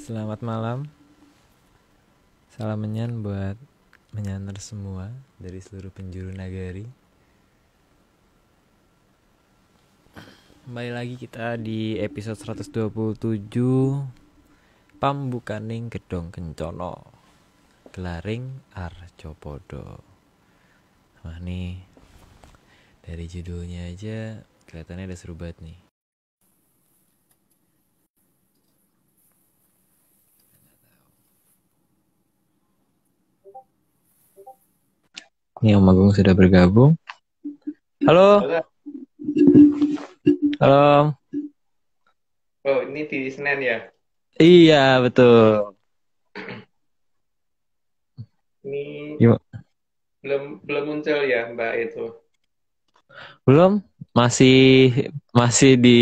Selamat malam. Salam menyan buat menyaner semua dari seluruh penjuru nagari. Kembali lagi kita di episode 127 Pambukaning Gedong Kencono Gelaring Arjopodo. Wah nih, dari judulnya aja kelihatannya udah seru banget nih. Ini Om Agung sudah bergabung. Halo. Halo. Oh, ini di Senen ya? Iya, betul. Ini Yuk. belum muncul ya, Mbak itu? Belum, masih di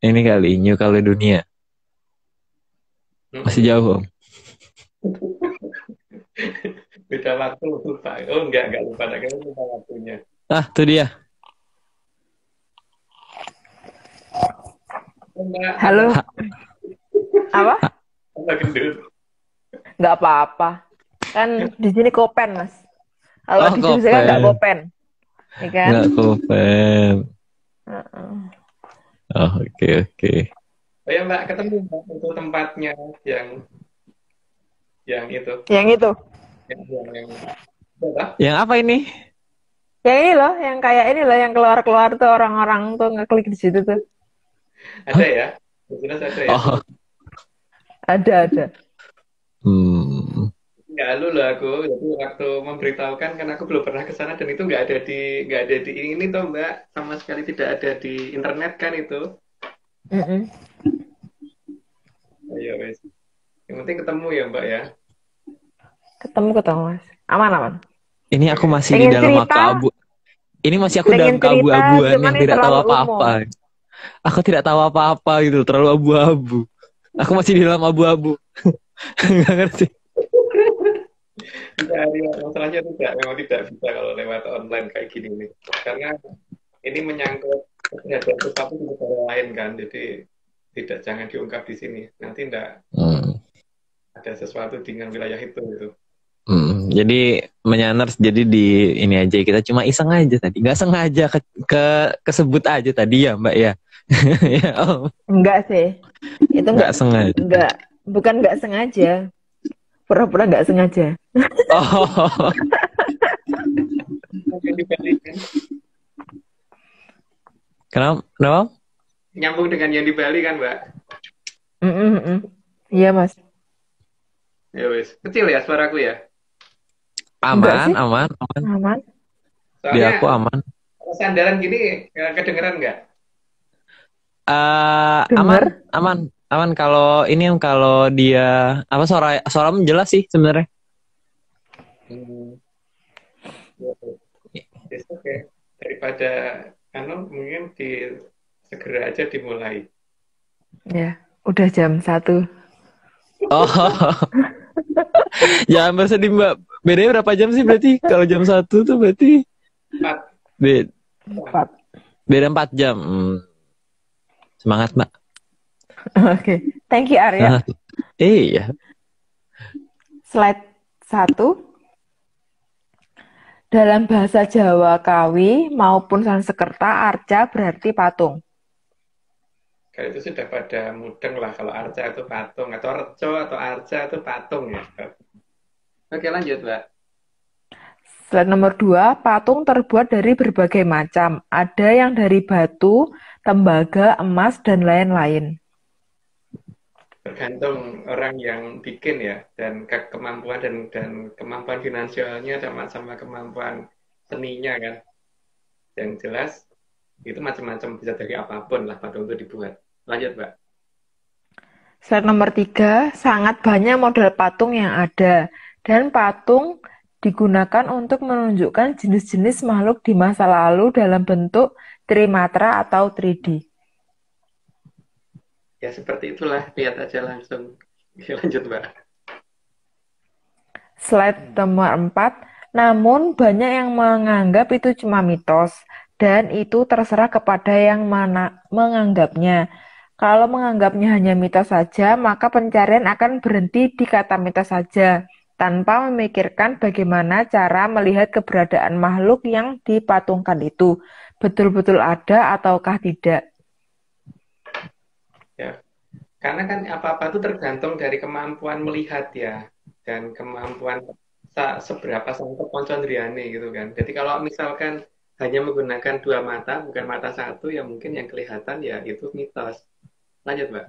ini kali New Caledonia. Masih jauh, Om. Beda waktu lupa. Oh, enggak lupa. Enggak lupa waktunya. Ah, tuh dia. Mbak, Halo. Apa? apa gendut? Nggak apa-apa. Kan di sini kopen, Mas. Kalau di Jogja kan nggak kopen. Ya kan? Nggak kopen. Uh-uh. Oh, oke. Oh ya, Mbak, ketemu Mbak, untuk tempatnya yang itu. Yang itu. Yang apa? Yang apa ini? Yang ini loh, yang kayak ini loh, yang keluar-keluar tuh orang-orang tuh ngeklik di situ tuh. Ada ya? Jelas ada ya? Oh. Ada. Nggak lu loh aku. Jadi waktu memberitahukan kan aku belum pernah ke sana dan itu nggak ada di ini tuh Mbak, sama sekali tidak ada di internet kan itu. Ayo wes. Yang penting ketemu ya Mbak ya. Ketemu Mas. Aman. Ini aku masih pengen di dalam cerita, abu-abu. Ini masih aku dalam keabu-abuan yang tidak tahu apa-apa. Aku tidak tahu apa-apa gitu, terlalu abu-abu. Aku masih di dalam abu-abu. Nggak ngerti. Ya, masalahnya memang tidak bisa kalau lewat online kayak gini nih. Karena ini menyangkut terhadap sesuatu di negara lain kan, jadi jangan diungkap di sini. Nanti tidak ada sesuatu dengan wilayah itu gitu. Jadi menyaners, jadi di ini aja kita cuma iseng aja tadi, nggak sengaja kesebut aja tadi ya Mbak ya. Ya, oh. Enggak sih, itu nggak sengaja. Bukan nggak sengaja, pura-pura nggak sengaja. Oh. Kenapa? Nyambung dengan yang di Bali kan Mbak? Iya Mas. Ya wes, kecil ya suaraku ya? Aman. Soalnya Di aku aman. Sandaran gini kedengeran nggak? Aman. Kalau dia apa suara jelas sih sebenarnya. Yes, oke. Daripada mungkin segera aja dimulai. Ya, udah jam 1. Oh. Jangan bersedih Mbak. Bedanya berapa jam sih berarti? Kalau jam 1 tuh berarti 4. Beda 4 jam. Semangat Mbak. Oke. Thank you Arya. Iya. Slide 1. Dalam bahasa Jawa Kawi maupun Sanskerta, arca berarti patung. Kalau itu sudah pada mudeng lah, kalau arca itu patung, atau reco atau arca itu patung ya. Oke lanjut Mbak. Slide nomor 2, patung terbuat dari berbagai macam. Ada yang dari batu, tembaga, emas, dan lain-lain. Tergantung orang yang bikin ya, dan kemampuan dan kemampuan finansialnya sama kemampuan seninya kan. Yang jelas itu macam-macam, bisa dari apapun lah patung itu dibuat. Lanjut Mbak. Slide nomor 3, sangat banyak model patung yang ada. Dan patung digunakan untuk menunjukkan jenis-jenis makhluk di masa lalu dalam bentuk trimatra atau 3D. Ya seperti itulah, lihat aja langsung. Lanjut Mbak. Slide nomor 4, namun banyak yang menganggap itu cuma mitos. Dan itu terserah kepada yang menganggapnya. Kalau menganggapnya hanya mitos saja, maka pencarian akan berhenti di kata mitos saja, tanpa memikirkan bagaimana cara melihat keberadaan makhluk yang dipatungkan itu, betul-betul ada ataukah tidak. Ya, karena kan apa-apa itu tergantung dari kemampuan melihat ya, dan kemampuan seberapa sangkep poncondriane gitu kan. Jadi kalau misalkan hanya menggunakan dua mata, bukan mata satu, ya mungkin yang kelihatan ya itu mitos. Lanjut, Mbak.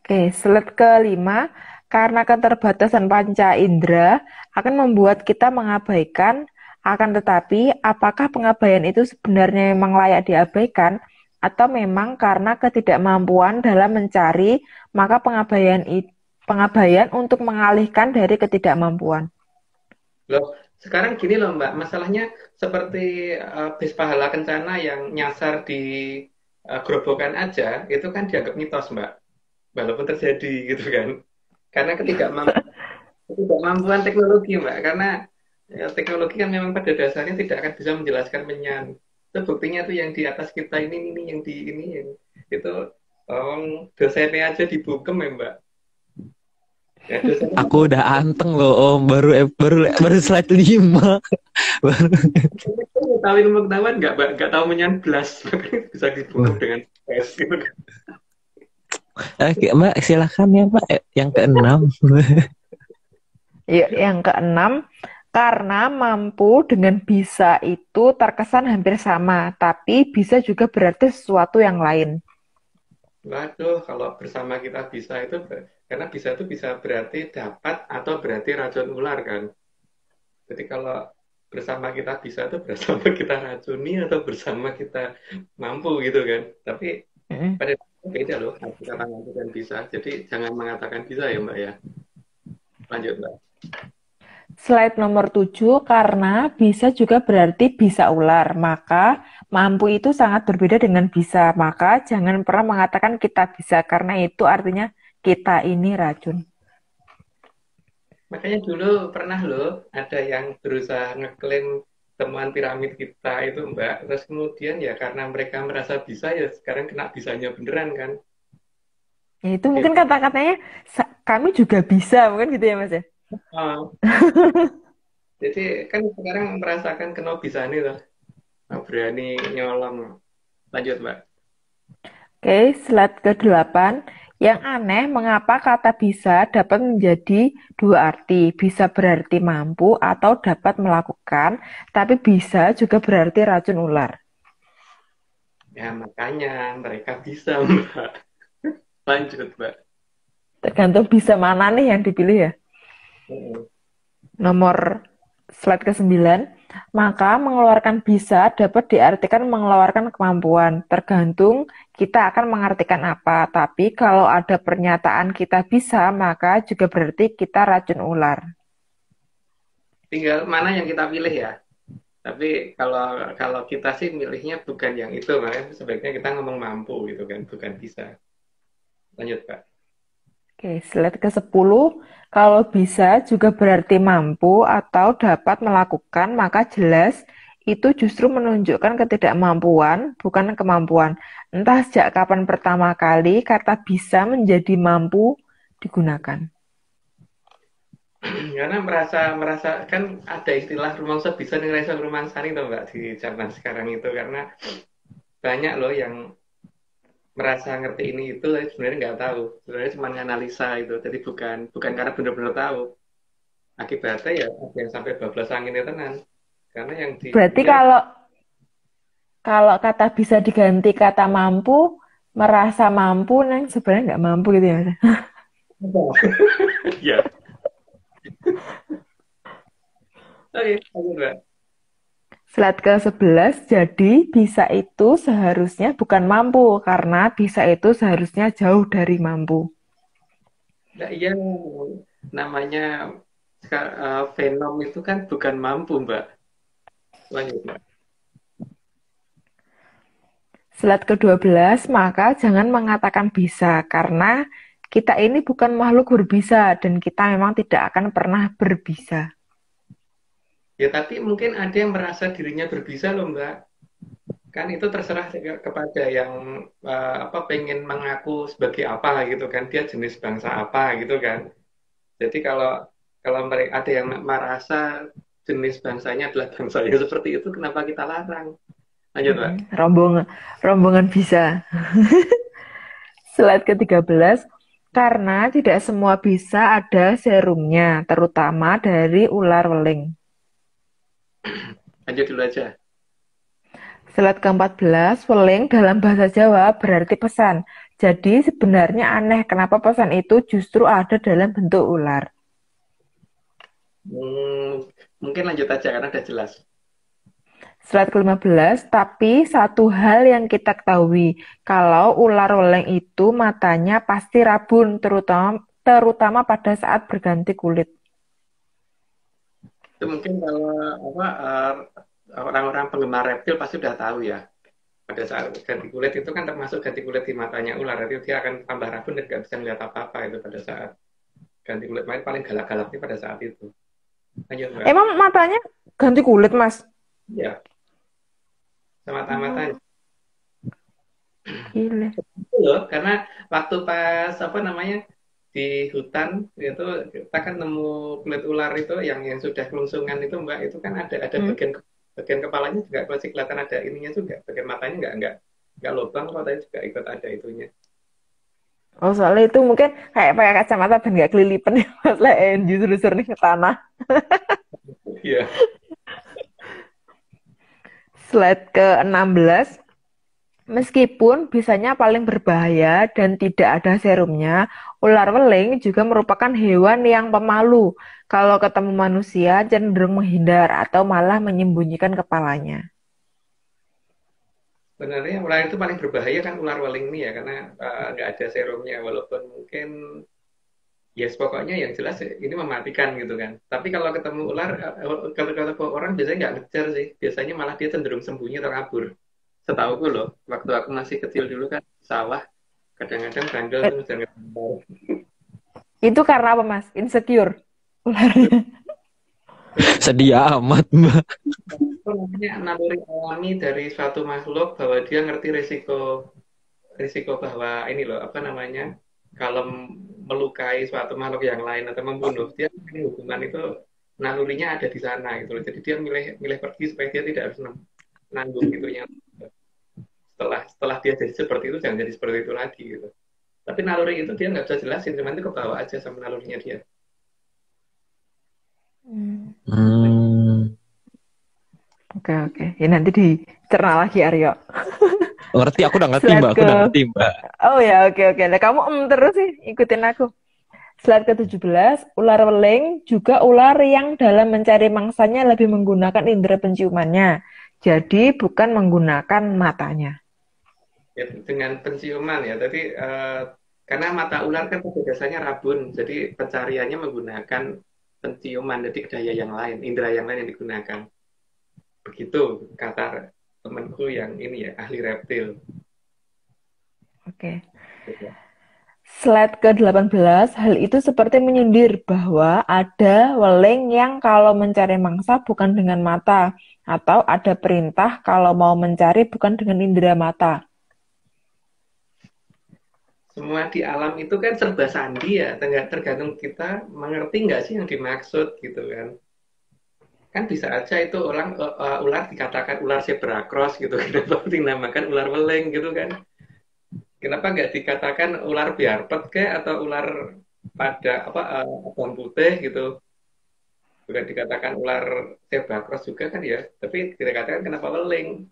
Oke, slide kelima, karena keterbatasan panca indera akan membuat kita mengabaikan, akan tetapi apakah pengabaian itu sebenarnya memang layak diabaikan, atau memang karena ketidakmampuan dalam mencari, maka pengabaian untuk mengalihkan dari ketidakmampuan. Loh, sekarang gini loh Mbak, masalahnya seperti bis pahala kencana yang nyasar di gerobokan aja, itu kan dianggap mitos Mbak, walaupun terjadi gitu kan. Karena ketidakmampuan teknologi Mbak, karena teknologi kan memang pada dasarnya tidak akan bisa menjelaskan menyan. Itu buktinya tuh yang di atas kita ini yang di ini yang itu dosennya aja dibukem ya Mbak. Ya, Aku udah anteng loh Om, baru slide 5. Baru. Tahu ilmu pengetahuan nggak tahu menyan belas bisa dibunuh dengan tes gitu kan. Mbak silakan ya Mbak yang keenam. Ya, yang keenam, karena mampu dengan bisa itu terkesan hampir sama, tapi bisa juga berarti sesuatu yang lain. Waduh, kalau bersama kita bisa itu karena bisa itu bisa berarti dapat atau berarti racun ular kan. Jadi kalau bersama kita bisa itu bersama kita racuni atau bersama kita mampu gitu kan. Tapi pada beda loh kata mampu dan bisa. Jadi jangan mengatakan bisa ya Mbak ya. Lanjut Mbak. Slide nomor 7, karena bisa juga berarti bisa ular, maka mampu itu sangat berbeda dengan bisa. Maka jangan pernah mengatakan kita bisa, karena itu artinya kita ini racun. Makanya dulu pernah loh ada yang berusaha ngeklaim temuan piramid kita itu Mbak. Terus kemudian ya karena mereka merasa bisa ya sekarang kena bisanya beneran kan. Ya, itu mungkin kata-katanya kami juga bisa, mungkin gitu ya Mas ya? Jadi kan sekarang merasakan kena bisa nih loh. Berani nyolong. Lanjut Mbak. Oke, slide ke-8. Yang aneh, mengapa kata bisa dapat menjadi dua arti. Bisa berarti mampu atau dapat melakukan, tapi bisa juga berarti racun ular. Ya makanya mereka bisa Mbak. Lanjut Mbak. Tergantung bisa mana nih yang dipilih ya. Nomor slide ke-9. Maka mengeluarkan bisa dapat diartikan mengeluarkan kemampuan. Tergantung kita akan mengartikan apa. Tapi kalau ada pernyataan kita bisa, maka juga berarti kita racun ular. Tinggal mana yang kita pilih ya. Tapi kalau kita sih milihnya bukan yang itu, makanya sebaiknya kita ngomong mampu gitu kan, bukan bisa. Lanjut Pak. Oke, slide ke-10. Kalau bisa juga berarti mampu atau dapat melakukan, maka jelas itu justru menunjukkan ketidakmampuan, bukan kemampuan. Entah sejak kapan pertama kali kata bisa menjadi mampu digunakan. Karena merasa kan ada istilah rumangsa bisa ning rasa rumangsani tuh Mbak di zaman sekarang itu karena banyak loh yang merasa ngerti ini itu tapi sebenarnya nggak tahu. Sebenarnya cuma analisa itu. Jadi bukan karena benar-benar tahu. Akibatnya ya ada yang sampai bablas angin itu tenan. Karena yang di Berarti kalau kata bisa diganti kata mampu, merasa mampu, neng sebenarnya nggak mampu gitu ya Mas? ya. Oke, Mbak. Slide ke-11, jadi bisa itu seharusnya bukan mampu, karena bisa itu seharusnya jauh dari mampu. Nah, iya, namanya fenom itu kan bukan mampu, Mbak. Lanjut, Mbak. Slide ke-12, maka jangan mengatakan bisa, karena kita ini bukan makhluk berbisa, dan kita memang tidak akan pernah berbisa. Ya, tapi mungkin ada yang merasa dirinya berbisa loh, Mbak. kan itu terserah kepada yang pengen mengaku sebagai apa gitu kan, dia jenis bangsa apa gitu kan. Jadi kalau kalau mereka ada yang merasa jenis bangsanya adalah bangsanya seperti itu, kenapa kita larang? Lanjut, Pak. Rombongan, rombongan bisa. Slide ke-13, karena tidak semua bisa ada serumnya, terutama dari ular weling. Lanjut dulu aja. Slide ke-14, weling dalam bahasa Jawa berarti pesan. Jadi sebenarnya aneh kenapa pesan itu justru ada dalam bentuk ular. Mungkin lanjut aja karena udah jelas. Slide ke-15, tapi satu hal yang kita ketahui, kalau ular weling itu matanya pasti rabun, terutama pada saat berganti kulit. Itu mungkin kalau orang-orang penggemar reptil pasti udah tahu ya. Pada saat ganti kulit itu kan termasuk ganti kulit di matanya ular, itu dia akan tambah rabun dan nggak bisa melihat apa-apa itu pada saat ganti kulit. Paling galak-galaknya pada saat itu. Lanjut, Mbak. Emang matanya ganti kulit, Mas? Iya. Sama matanya. Gila. Itu loh, karena waktu pas di hutan itu kita kan nemu kulit ular itu yang sudah kelungsungan itu, Mbak, itu kan ada bagian kepalanya juga masih kelihatan ada ininya juga, bagian matanya nggak lubang kok, tapi juga ikut ada itunya. Oh, soalnya itu mungkin kayak pakai kacamata dan nggak kelilipan ya, Mas. Justru nih ke tanah. Iya. Slide ke-16, meskipun bisanya paling berbahaya dan tidak ada serumnya, ular weling juga merupakan hewan yang pemalu. Kalau ketemu manusia cenderung menghindar atau malah menyembunyikan kepalanya. Sebenarnya ular itu paling berbahaya kan ular weling ini ya, karena nggak ada serumnya, walaupun mungkin yes pokoknya yang jelas ini mematikan gitu kan. Tapi kalau ketemu ular, kalau ketemu orang biasanya nggak ngejar sih, biasanya malah dia cenderung sembunyi atau kabur. Setauku loh, waktu aku masih kecil dulu kan sawah, kadang-kadang bandel terus jangan kabur. Itu karena apa, Mas? Insecure ularnya. Sedia amat, Mbak. Itu namanya naluri alami dari suatu makhluk bahwa dia ngerti risiko bahwa ini loh kalau melukai suatu makhluk yang lain atau membunuh, dia hukuman itu nalurinya ada di sana gitu loh. Jadi dia milih pergi supaya dia tidak harus nanggung itunya. Setelah dia jadi seperti itu, jangan jadi seperti itu lagi gitu. Tapi naluri itu dia nggak bisa jelasin, cuman itu kebawa aja sama nalurinya dia. Oke. Ya nanti dicerna lagi, Aryo. Ngerti, aku udah ngerti, Mbak. Aku udah ngerti, Mbak. Oh ya, oke. Nah, kamu terus sih, ikutin aku. Slide ke-17, ular weling juga ular yang dalam mencari mangsanya lebih menggunakan indera penciumannya. Jadi bukan menggunakan matanya. Ya, dengan penciuman ya, tapi karena mata ular kan biasanya rabun, jadi pencariannya menggunakan penciuman, jadi daya yang lain, indera yang lain yang digunakan. Begitu kata temanku yang ini ya, ahli reptil. Oke. Slide ke-18, hal itu seperti menyindir bahwa ada weling yang kalau mencari mangsa bukan dengan mata, atau ada perintah kalau mau mencari bukan dengan indera mata. Semua di alam itu kan serba sandi ya, tergantung kita mengerti nggak sih yang dimaksud gitu kan. Kan bisa aja itu ular dikatakan ular zebra cross gitu, kenapa dinamakan ular weling gitu kan. Kenapa nggak dikatakan ular biarpet atau ular pada abang putih gitu, bukan dikatakan ular zebra cross juga kan ya, tapi dikatakan kenapa weling.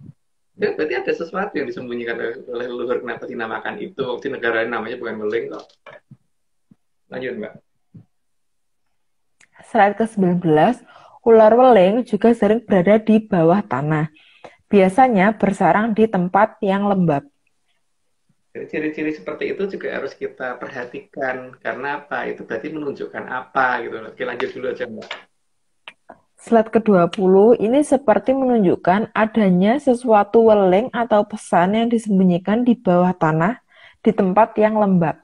Ya, berarti ada sesuatu yang disembunyikan oleh leluhur, kenapa dinamakan itu di negara namanya bukan weling kok. Lanjut, Mbak. Slide ke-19, ular weling juga sering berada di bawah tanah. Biasanya bersarang di tempat yang lembab. Jadi ciri-ciri seperti itu juga harus kita perhatikan. Karena apa? Itu berarti menunjukkan apa gitu. Oke, lanjut dulu aja, Mbak. Slide ke-20 ini seperti menunjukkan adanya sesuatu weling atau pesan yang disembunyikan di bawah tanah di tempat yang lembab.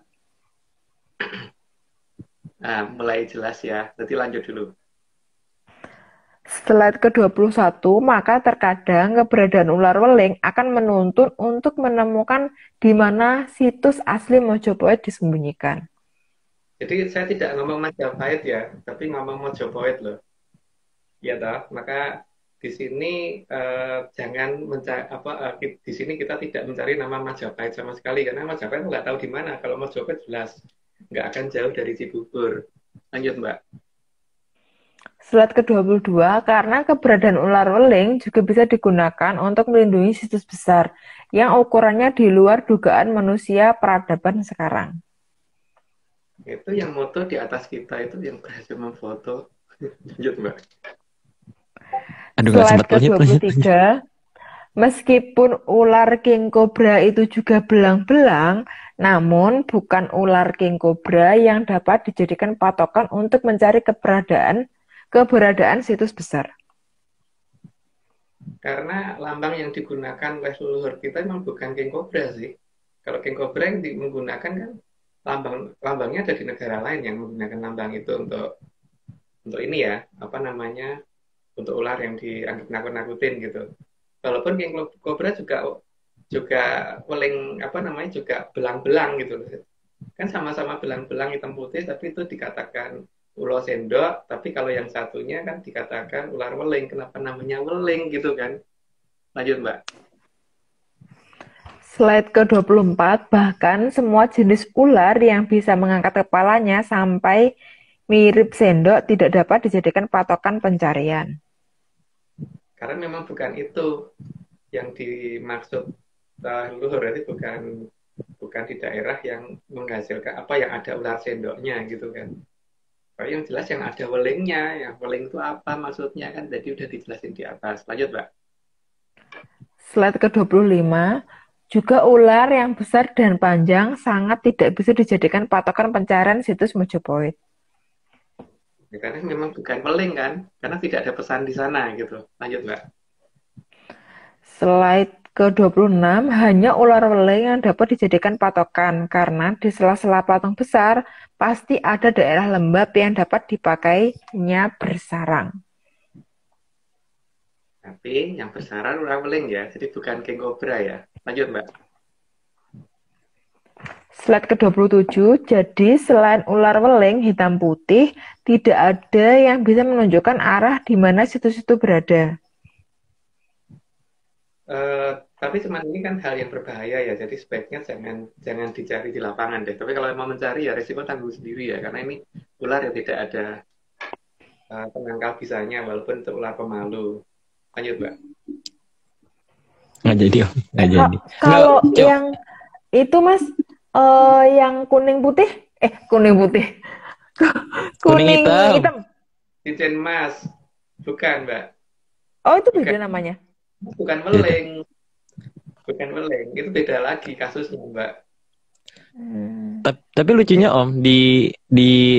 Nah, mulai jelas ya. Nanti lanjut dulu. Slide ke-21, maka terkadang keberadaan ular weling akan menuntun untuk menemukan di mana situs asli Mojopahit disembunyikan. Jadi saya tidak ngomong Majapahit ya, tapi ngomong Mojopahit loh. Ya toh, maka di sini jangan mencari di sini kita tidak mencari nama Majapahit sama sekali karena Majapahit nggak tahu di mana. Kalau Mojopahit jelas nggak akan jauh dari Cibubur. Lanjut Mbak. Slide ke-22, karena keberadaan ular weling juga bisa digunakan untuk melindungi situs besar yang ukurannya di luar dugaan manusia peradaban sekarang. Itu yang moto di atas kita itu yang berhasil memfoto. Lanjut Mbak. Aduh, nggak Slide sempat lanjut. ke-23, meskipun ular king cobra itu juga belang-belang, namun bukan ular king cobra yang dapat dijadikan patokan untuk mencari keberadaan situs besar. Karena lambang yang digunakan oleh leluhur kita memang bukan king cobra sih. Kalau king cobra yang menggunakan kan lambangnya ada di negara lain yang menggunakan lambang itu untuk ini ya, apa namanya, untuk ular yang dianggap nakut-nakutin gitu. Walaupun king cobra juga weling apa namanya juga belang-belang gitu. Kan sama-sama belang-belang hitam putih tapi itu dikatakan ulo sendok, tapi kalau yang satunya kan dikatakan ular weling. Kenapa namanya weling gitu kan? Lanjut Mbak. Slide ke-24, bahkan semua jenis ular yang bisa mengangkat kepalanya sampai mirip sendok tidak dapat dijadikan patokan pencarian. Karena memang bukan itu yang dimaksud leluhur, itu bukan di daerah yang menghasilkan apa yang ada ular sendoknya gitu kan. Kalau yang jelas yang ada welingnya, yang weling itu apa maksudnya kan tadi udah dijelasin di atas. Lanjut Mbak. Slide ke-25, juga ular yang besar dan panjang sangat tidak bisa dijadikan patokan pencarian situs Mojopahit. Ya, karena memang bukan weling kan, karena tidak ada pesan di sana gitu. Lanjut Mbak. Slide ke-26, hanya ular weling yang dapat dijadikan patokan, karena di sela-sela patung besar, pasti ada daerah lembab yang dapat dipakainya bersarang. Tapi yang bersarang ular weling ya, jadi bukan king cobra ya. Lanjut Mbak. Slide ke-27, jadi selain ular weling hitam putih, tidak ada yang bisa menunjukkan arah di mana situs itu berada. Tapi cuman ini kan hal yang berbahaya ya, jadi sebaiknya jangan dicari di lapangan deh. Tapi kalau mau mencari ya resiko tanggung sendiri ya, karena ini ular yang tidak ada penangkal bisanya, walaupun itu ular pemalu. Lanjut Mbak. Nggak jadi, Om. Nggak jadi. Kalau Nggak, yang itu Mas, yang kuning putih, kuning putih, kuning hitam. Cincin emas, bukan Mbak. Oh itu Bukan. beda namanya. Bukan weling. Bukan weling, itu beda lagi kasusnya Mbak. Tapi lucunya Om,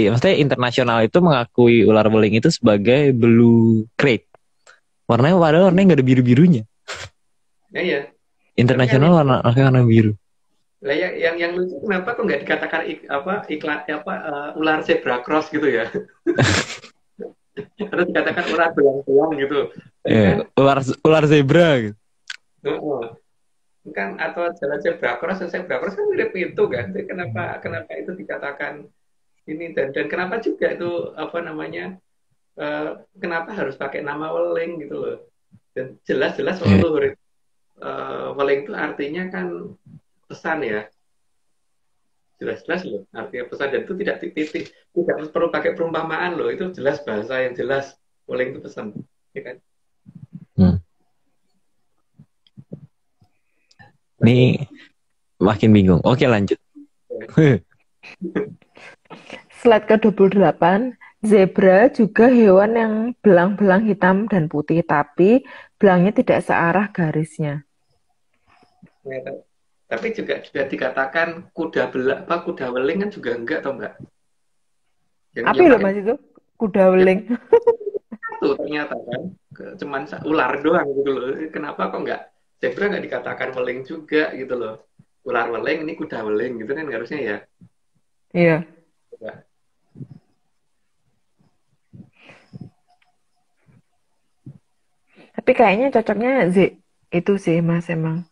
maksudnya internasional itu mengakui ular weling itu sebagai blue crate. Warnanya padahal warnanya nggak ada biru-birunya. Ya. Internasional warna biru. Lah yang lucu kenapa kok nggak dikatakan ular zebra cross gitu ya? Harus dikatakan ular belang-belang gitu. Yeah, ular zebra gitu. Kan atau jalan zebra cross kan mirip itu kan. Jadi kenapa itu dikatakan ini dan kenapa juga itu apa namanya kenapa harus pakai nama weling gitu loh. Dan jelas-jelas leluhur weling itu artinya kan pesan ya. Jelas-jelas loh artinya pesan, dan itu tidak perlu pakai perumpamaan loh, itu jelas bahasa yang jelas weling itu pesan ya kan. Ini makin bingung. Oke lanjut. Slide ke-28, zebra juga hewan yang belang-belang hitam dan putih, tapi belangnya tidak searah garisnya. Ya, tapi juga dikatakan kuda weling kan juga enggak toh Mbak. Apa loh Mas itu? Kuda weling. Itu ternyata kan cuman ular doang gitu loh. Kenapa kok enggak zebra nggak dikatakan weling juga gitu loh. Ular weling, ini kuda weling gitu kan harusnya ya. Iya. Tapi kayaknya cocoknya itu sih Mas emang.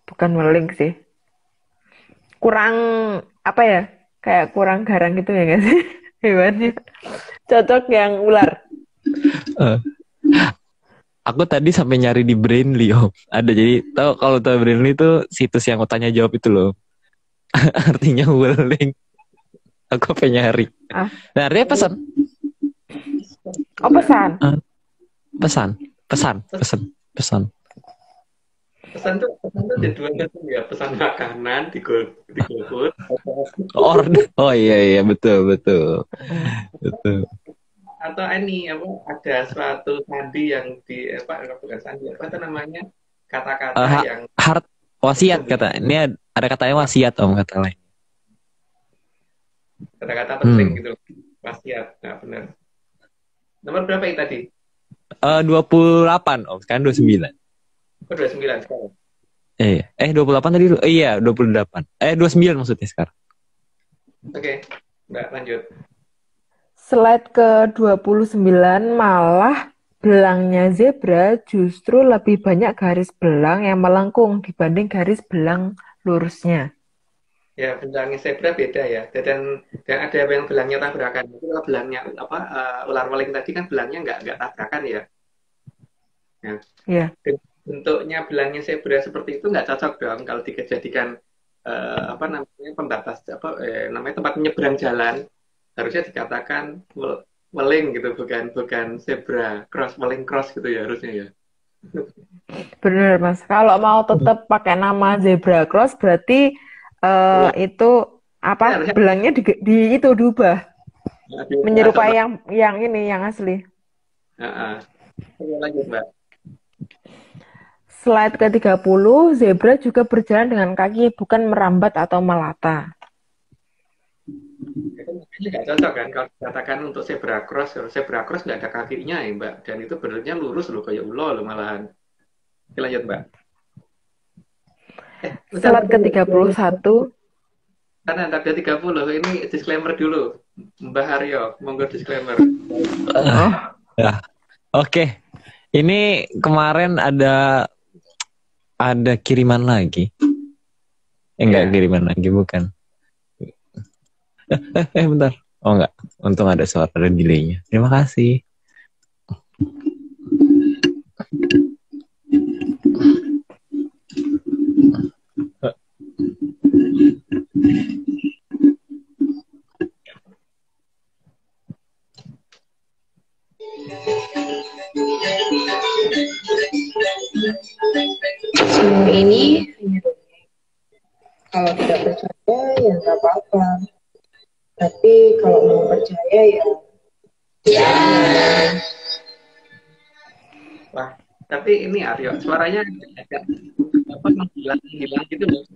Bukan weling sih. Kurang apa ya? Kayak kurang garang gitu ya nggak sih? Hewannya. Cocok yang ular. Eh, Aku tadi sampai nyari di Brainly, Om. Ada, jadi kalau tahu Brainly itu situs yang tanya jawab itu loh. Artinya weling. Aku pengen nyari. Ah, Nah, artinya pesan. oh pesan. Pesan. Pesan. Pesan. Pesan. Pesan tuh ada dua macam ya, pesan makanan di GoFood. Oh iya betul. Betul. Atau ini apa, ada suatu sandi yang bukan sandi, apa itu namanya, kata-kata yang Hard wasiat kata. Ini ada katanya wasiat, Om, kata lain. kata-kata penting gitu, wasiat. Nah, benar. Nomor berapa ini tadi? 28, Om. Sekarang 29. Oh, 29 sekarang. 28 tadi. Iya, 28. 29 maksudnya sekarang. Oke, Mbak, lanjut. Slide ke-29 malah belangnya zebra justru lebih banyak garis belang yang melengkung dibanding garis belang lurusnya. Ya, belangnya zebra beda ya. Dan ada yang belangnya tabrakan. Itu kalau belangnya ular weling tadi kan belangnya nggak tabrakan ya. Nah, Ya. bentuknya belangnya zebra seperti itu nggak cocok dong kalau dijadikan pembatas namanya tempat menyeberang jalan. Harusnya dikatakan weling gitu, bukan zebra cross, weling cross gitu ya harusnya ya. Bener Mas. Kalau mau tetap pakai nama zebra cross berarti itu Ya, belangnya itu diubah menyerupai yang ini yang asli. Lanjut, Mbak. Slide ke-30, zebra juga berjalan dengan kaki, bukan merambat atau melata. Itu nggak cocok kan kalau dikatakan untuk zebra cross nggak ada kakinya ya, Mbak. Dan itu bentuknya lurus loh, kayak ulo loh malahan. Oke, lanjut, Mbak. Slide ke-31. Karena ada 30, ini disclaimer dulu. Mbak Haryo, monggo disclaimer. Ya. Oke. Ini kemarin ada kiriman lagi. Enggak, kiriman lagi, bukan. Bentar. Oh enggak. Untung ada suara delay-nya. Terima kasih. Semua ini kalau tidak percaya ya nggak apa-apa. Tapi kalau mau percaya ya. Wah, tapi ini Aryo, suaranya agak hilang gitu loh.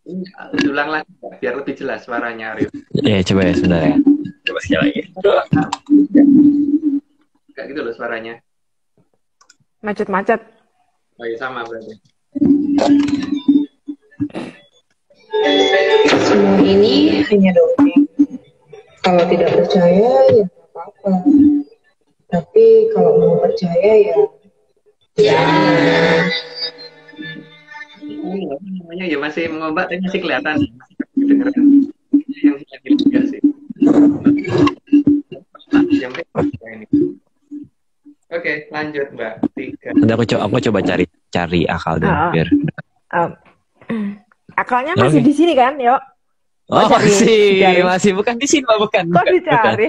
Ini ulang lagi biar lebih jelas suaranya, Aryo. Ya, coba ya sebentar ya. Coba sekali lagi. Kayak gitu loh suaranya. Macet-macet. Oh iya, sama berarti. Semua ini hanya dongeng. Kalau tidak percaya ya nggak apa-apa. Tapi kalau mau percaya ya. Namanya ya masih mengobat, tapi masih kelihatan. Kedengeran. Yang lagi juga sih. Oke, lanjut, Mbak. 3. Nanti aku coba cari akal dulu biar. Akalnya masih di sini kan, yuk. Oh, masih bukan di sini, bukan. Kok dicari?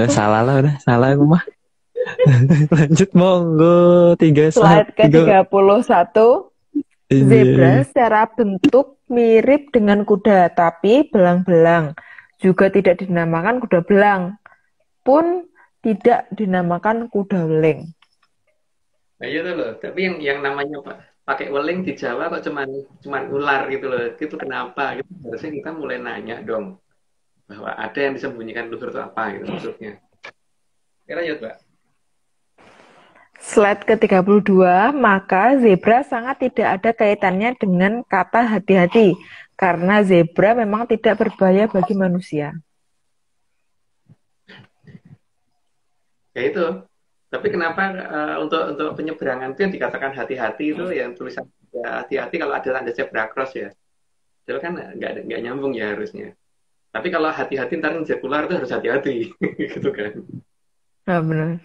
Salah aku mah. Lanjut monggo. Slide ke-31. Zebra secara bentuk mirip dengan kuda, tapi belang-belang. Juga tidak dinamakan kuda belang, pun tidak dinamakan kuda weling. Nah, itu loh. Tapi yang namanya pakai weling di Jawa kok cuman ular gitu loh. Itu kenapa? Gitu. Harusnya kita mulai nanya dong bahwa ada yang disembunyikan luhur itu apa gitu maksudnya. Oke, lanjut, Mbak. Slide ke-32, maka zebra sangat tidak ada kaitannya dengan kata hati-hati. karena zebra memang tidak berbahaya bagi manusia. Ya itu. Tapi kenapa untuk penyeberangan itu yang dikatakan hati-hati itu yang tulisan ya, hati-hati kalau ada tanda zebra cross ya. Itu kan nggak nyambung ya harusnya. Tapi kalau hati-hati ntar nginjek ular itu harus hati-hati gitu kan. Nah, benar.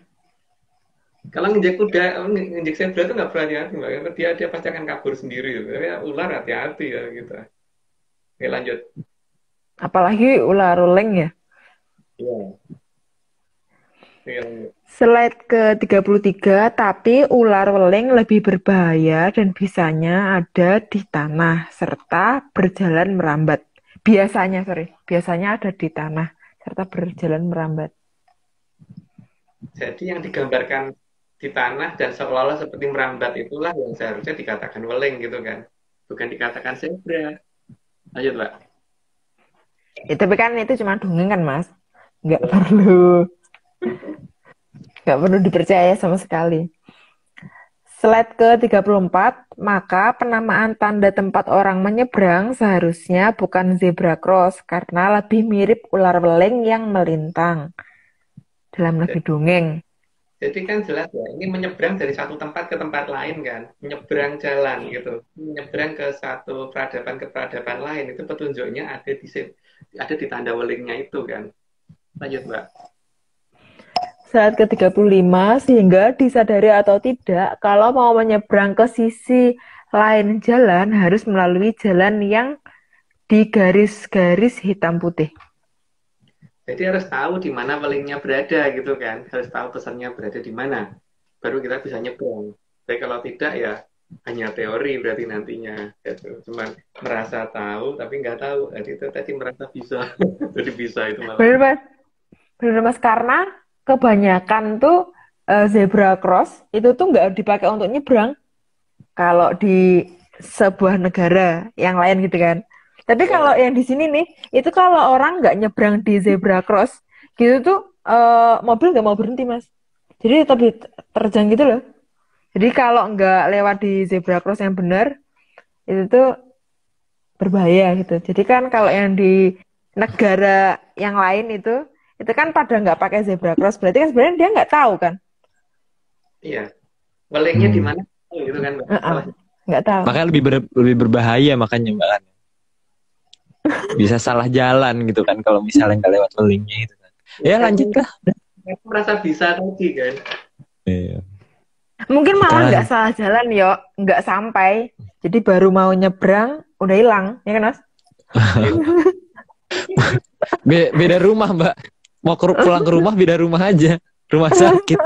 Kalau nginjek kuda, nginjek zebra itu nggak perlu hati-hati mbak. Karena dia pasti akan kabur sendiri. Gitu. Tapi ya, ular hati-hati ya gitu. Oke lanjut. Apalagi ular ruling ya. Iya. Oke, Slide ke-33, tapi ular weling lebih berbahaya dan bisanya ada di tanah serta berjalan merambat. Biasanya ada di tanah serta berjalan merambat. Jadi yang digambarkan di tanah dan seolah-olah seperti merambat itulah yang seharusnya dikatakan weling gitu kan. Bukan dikatakan zebra. Lanjut mbak. Tapi kan itu cuma dongeng kan mas. Nggak perlu dipercaya sama sekali. Slide ke-34, maka penamaan tanda tempat orang menyeberang seharusnya bukan zebra cross karena lebih mirip ular weling yang melintang. Dalam negeri dongeng. Jadi kan jelas ya, ini menyeberang dari satu tempat ke tempat lain kan, menyeberang jalan gitu, menyeberang ke satu peradaban ke peradaban lain itu petunjuknya ada di tanda welingnya itu kan. Lanjut mbak. Slide ke-35, sehingga disadari atau tidak, kalau mau menyeberang ke sisi lain jalan harus melalui jalan yang digaris-garis hitam putih. Jadi harus tahu di mana welingnya berada gitu kan, harus tahu pesannya berada di mana, baru kita bisa nyebrang. Tapi kalau tidak ya hanya teori berarti nantinya, gitu. Cuman merasa tahu tapi nggak tahu. Jadi itu tadi merasa bisa, jadi bisa itu malah. Benar mas, karena kebanyakan tuh zebra cross itu tuh nggak dipakai untuk nyebrang kalau di sebuah negara yang lain gitu kan. Tapi kalau yang di sini nih, itu kalau orang nggak nyebrang di zebra cross, gitu tuh mobil nggak mau berhenti mas. Jadi tetap terjang gitu loh. Jadi kalau nggak lewat di zebra cross yang benar, itu tuh berbahaya gitu. Jadi kan kalau yang di negara yang lain itu kan pada nggak pakai zebra cross, berarti kan sebenarnya dia nggak tahu kan. Iya, welingnya di mana gitu kan mbak. Nggak tahu. Makanya lebih berbahaya makanya mbak kan. Bisa salah jalan gitu kan kalau misalnya nggak lewat welingnya itu kan. Ya lanjutlah. Aku merasa bisa tadi kan. Iya. Mungkin malah nggak salah jalan yo, nggak sampai. Jadi baru mau nyebrang udah hilang, ya kan mas? Beda rumah mbak. Mau pulang ke rumah beda rumah aja. Rumah sakit.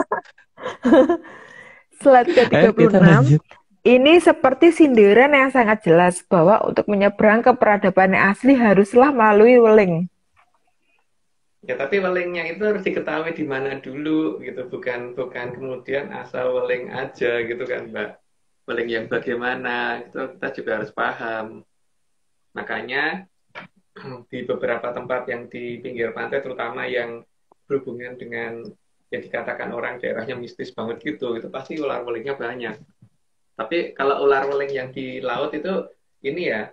Slide ke-36. Ini seperti sindiran yang sangat jelas bahwa untuk menyeberang ke peradaban yang asli haruslah melalui weling. Ya tapi welingnya itu harus diketahui di mana dulu gitu, bukan kemudian asal weling aja gitu kan mbak. Weling yang bagaimana itu kita juga harus paham. Makanya di beberapa tempat yang di pinggir pantai terutama yang berhubungan dengan yang dikatakan orang daerahnya mistis banget gitu, itu pasti ular welingnya banyak. Tapi kalau ular weling yang di laut itu ini ya,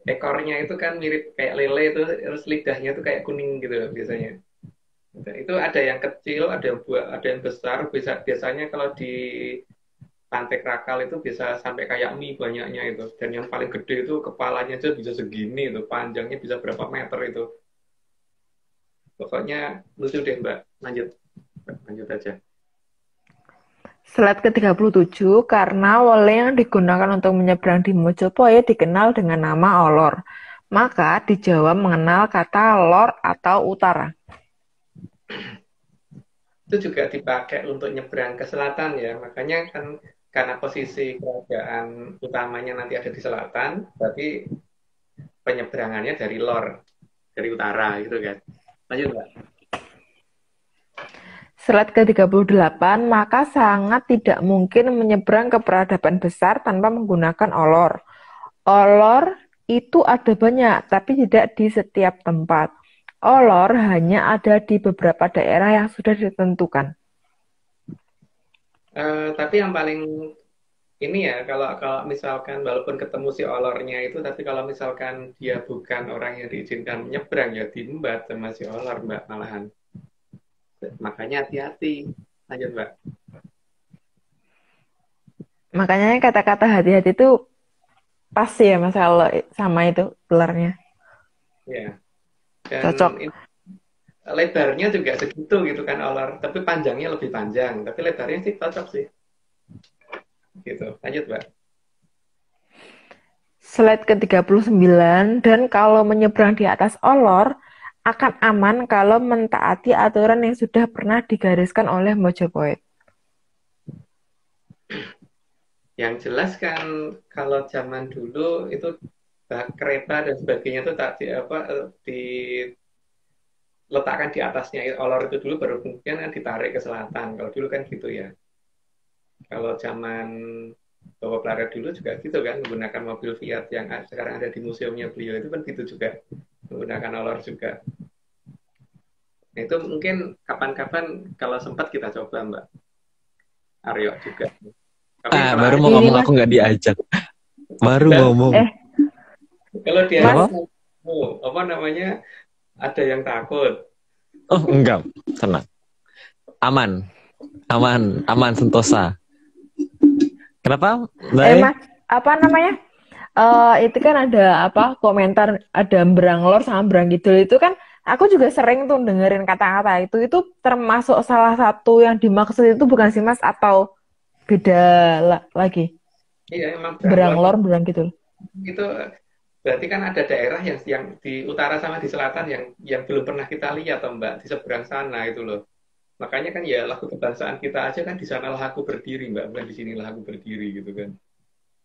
ekornya itu kan mirip kayak lele itu, terus lidahnya itu kayak kuning gitu biasanya. Itu ada yang kecil, ada yang besar. Biasanya kalau di Pantai Krakal itu bisa sampai kayak mie banyaknya itu. Dan yang paling gede itu kepalanya aja bisa segini itu, panjangnya bisa berapa meter itu. Pokoknya lucu deh mbak. Lanjut aja. Slide ke-37, karena weling yang digunakan untuk menyeberang di Mojopoyo dikenal dengan nama olor. Maka di Jawa mengenal kata lor atau utara. Itu juga dipakai untuk nyeberang ke selatan ya. Makanya kan karena posisi kerajaan utamanya nanti ada di selatan, berarti penyeberangannya dari lor, dari utara gitu kan. Lanjut mbak. Slide ke-38, maka sangat tidak mungkin menyeberang ke peradaban besar tanpa menggunakan olor. Olor itu ada banyak, tapi tidak di setiap tempat. Olor hanya ada di beberapa daerah yang sudah ditentukan. Tapi yang paling ini ya, kalau kalau misalkan walaupun ketemu si olornya itu, tapi kalau misalkan dia bukan orang yang diizinkan nyebrang, ya diembat sama si olor, Mbak, malahan. Makanya hati-hati. Lanjut, Mbak. Makanya kata-kata hati-hati itu pas ya Mas kalau sama itu ularnya. Ya. Dan Cocok. lebarnya juga segitu gitu kan olor, tapi panjangnya lebih panjang, tapi lebarnya sih cocok sih. Gitu. Lanjut, Mbak. Slide ke-39, dan kalau menyeberang di atas olor, akan aman kalau mentaati aturan yang sudah pernah digariskan oleh Mojopahit. Yang jelas kan kalau zaman dulu itu kereta dan sebagainya itu tak diletakkan di atasnya olor itu dulu, baru kemudian kan ditarik ke selatan. Kalau dulu kan gitu ya. Kalau zaman Bapak Pelaret dulu juga gitu kan, menggunakan mobil Fiat yang sekarang ada di museumnya beliau itu kan gitu juga, menggunakan olor juga. Nah, itu mungkin kapan-kapan kalau sempat kita coba, Mbak Aryo juga. Tapi kalau Baru mau Ini ngomong Mas, aku nggak diajak. Baru Nah, ngomong. kalau di Mas, atas, Apa? apa namanya, ada yang takut. Oh, enggak. Tenang. Aman. Aman sentosa. Kenapa? Mbak? Mas, apa namanya? Itu kan ada apa komentar ada beranglor sama berangkidul itu kan aku juga sering tuh dengerin kata-kata itu termasuk salah satu yang dimaksud itu bukan sih Mas atau beda lagi Iya, emang beranglor beranglor berangkidul. itu berarti kan ada daerah yang di utara sama di selatan yang belum pernah kita lihat, toh, Mbak, di seberang sana itu loh. Makanya kan ya lagu kebangsaan kita aja kan di sanalah aku berdiri, Mbak, bukan di sinilah aku berdiri gitu kan.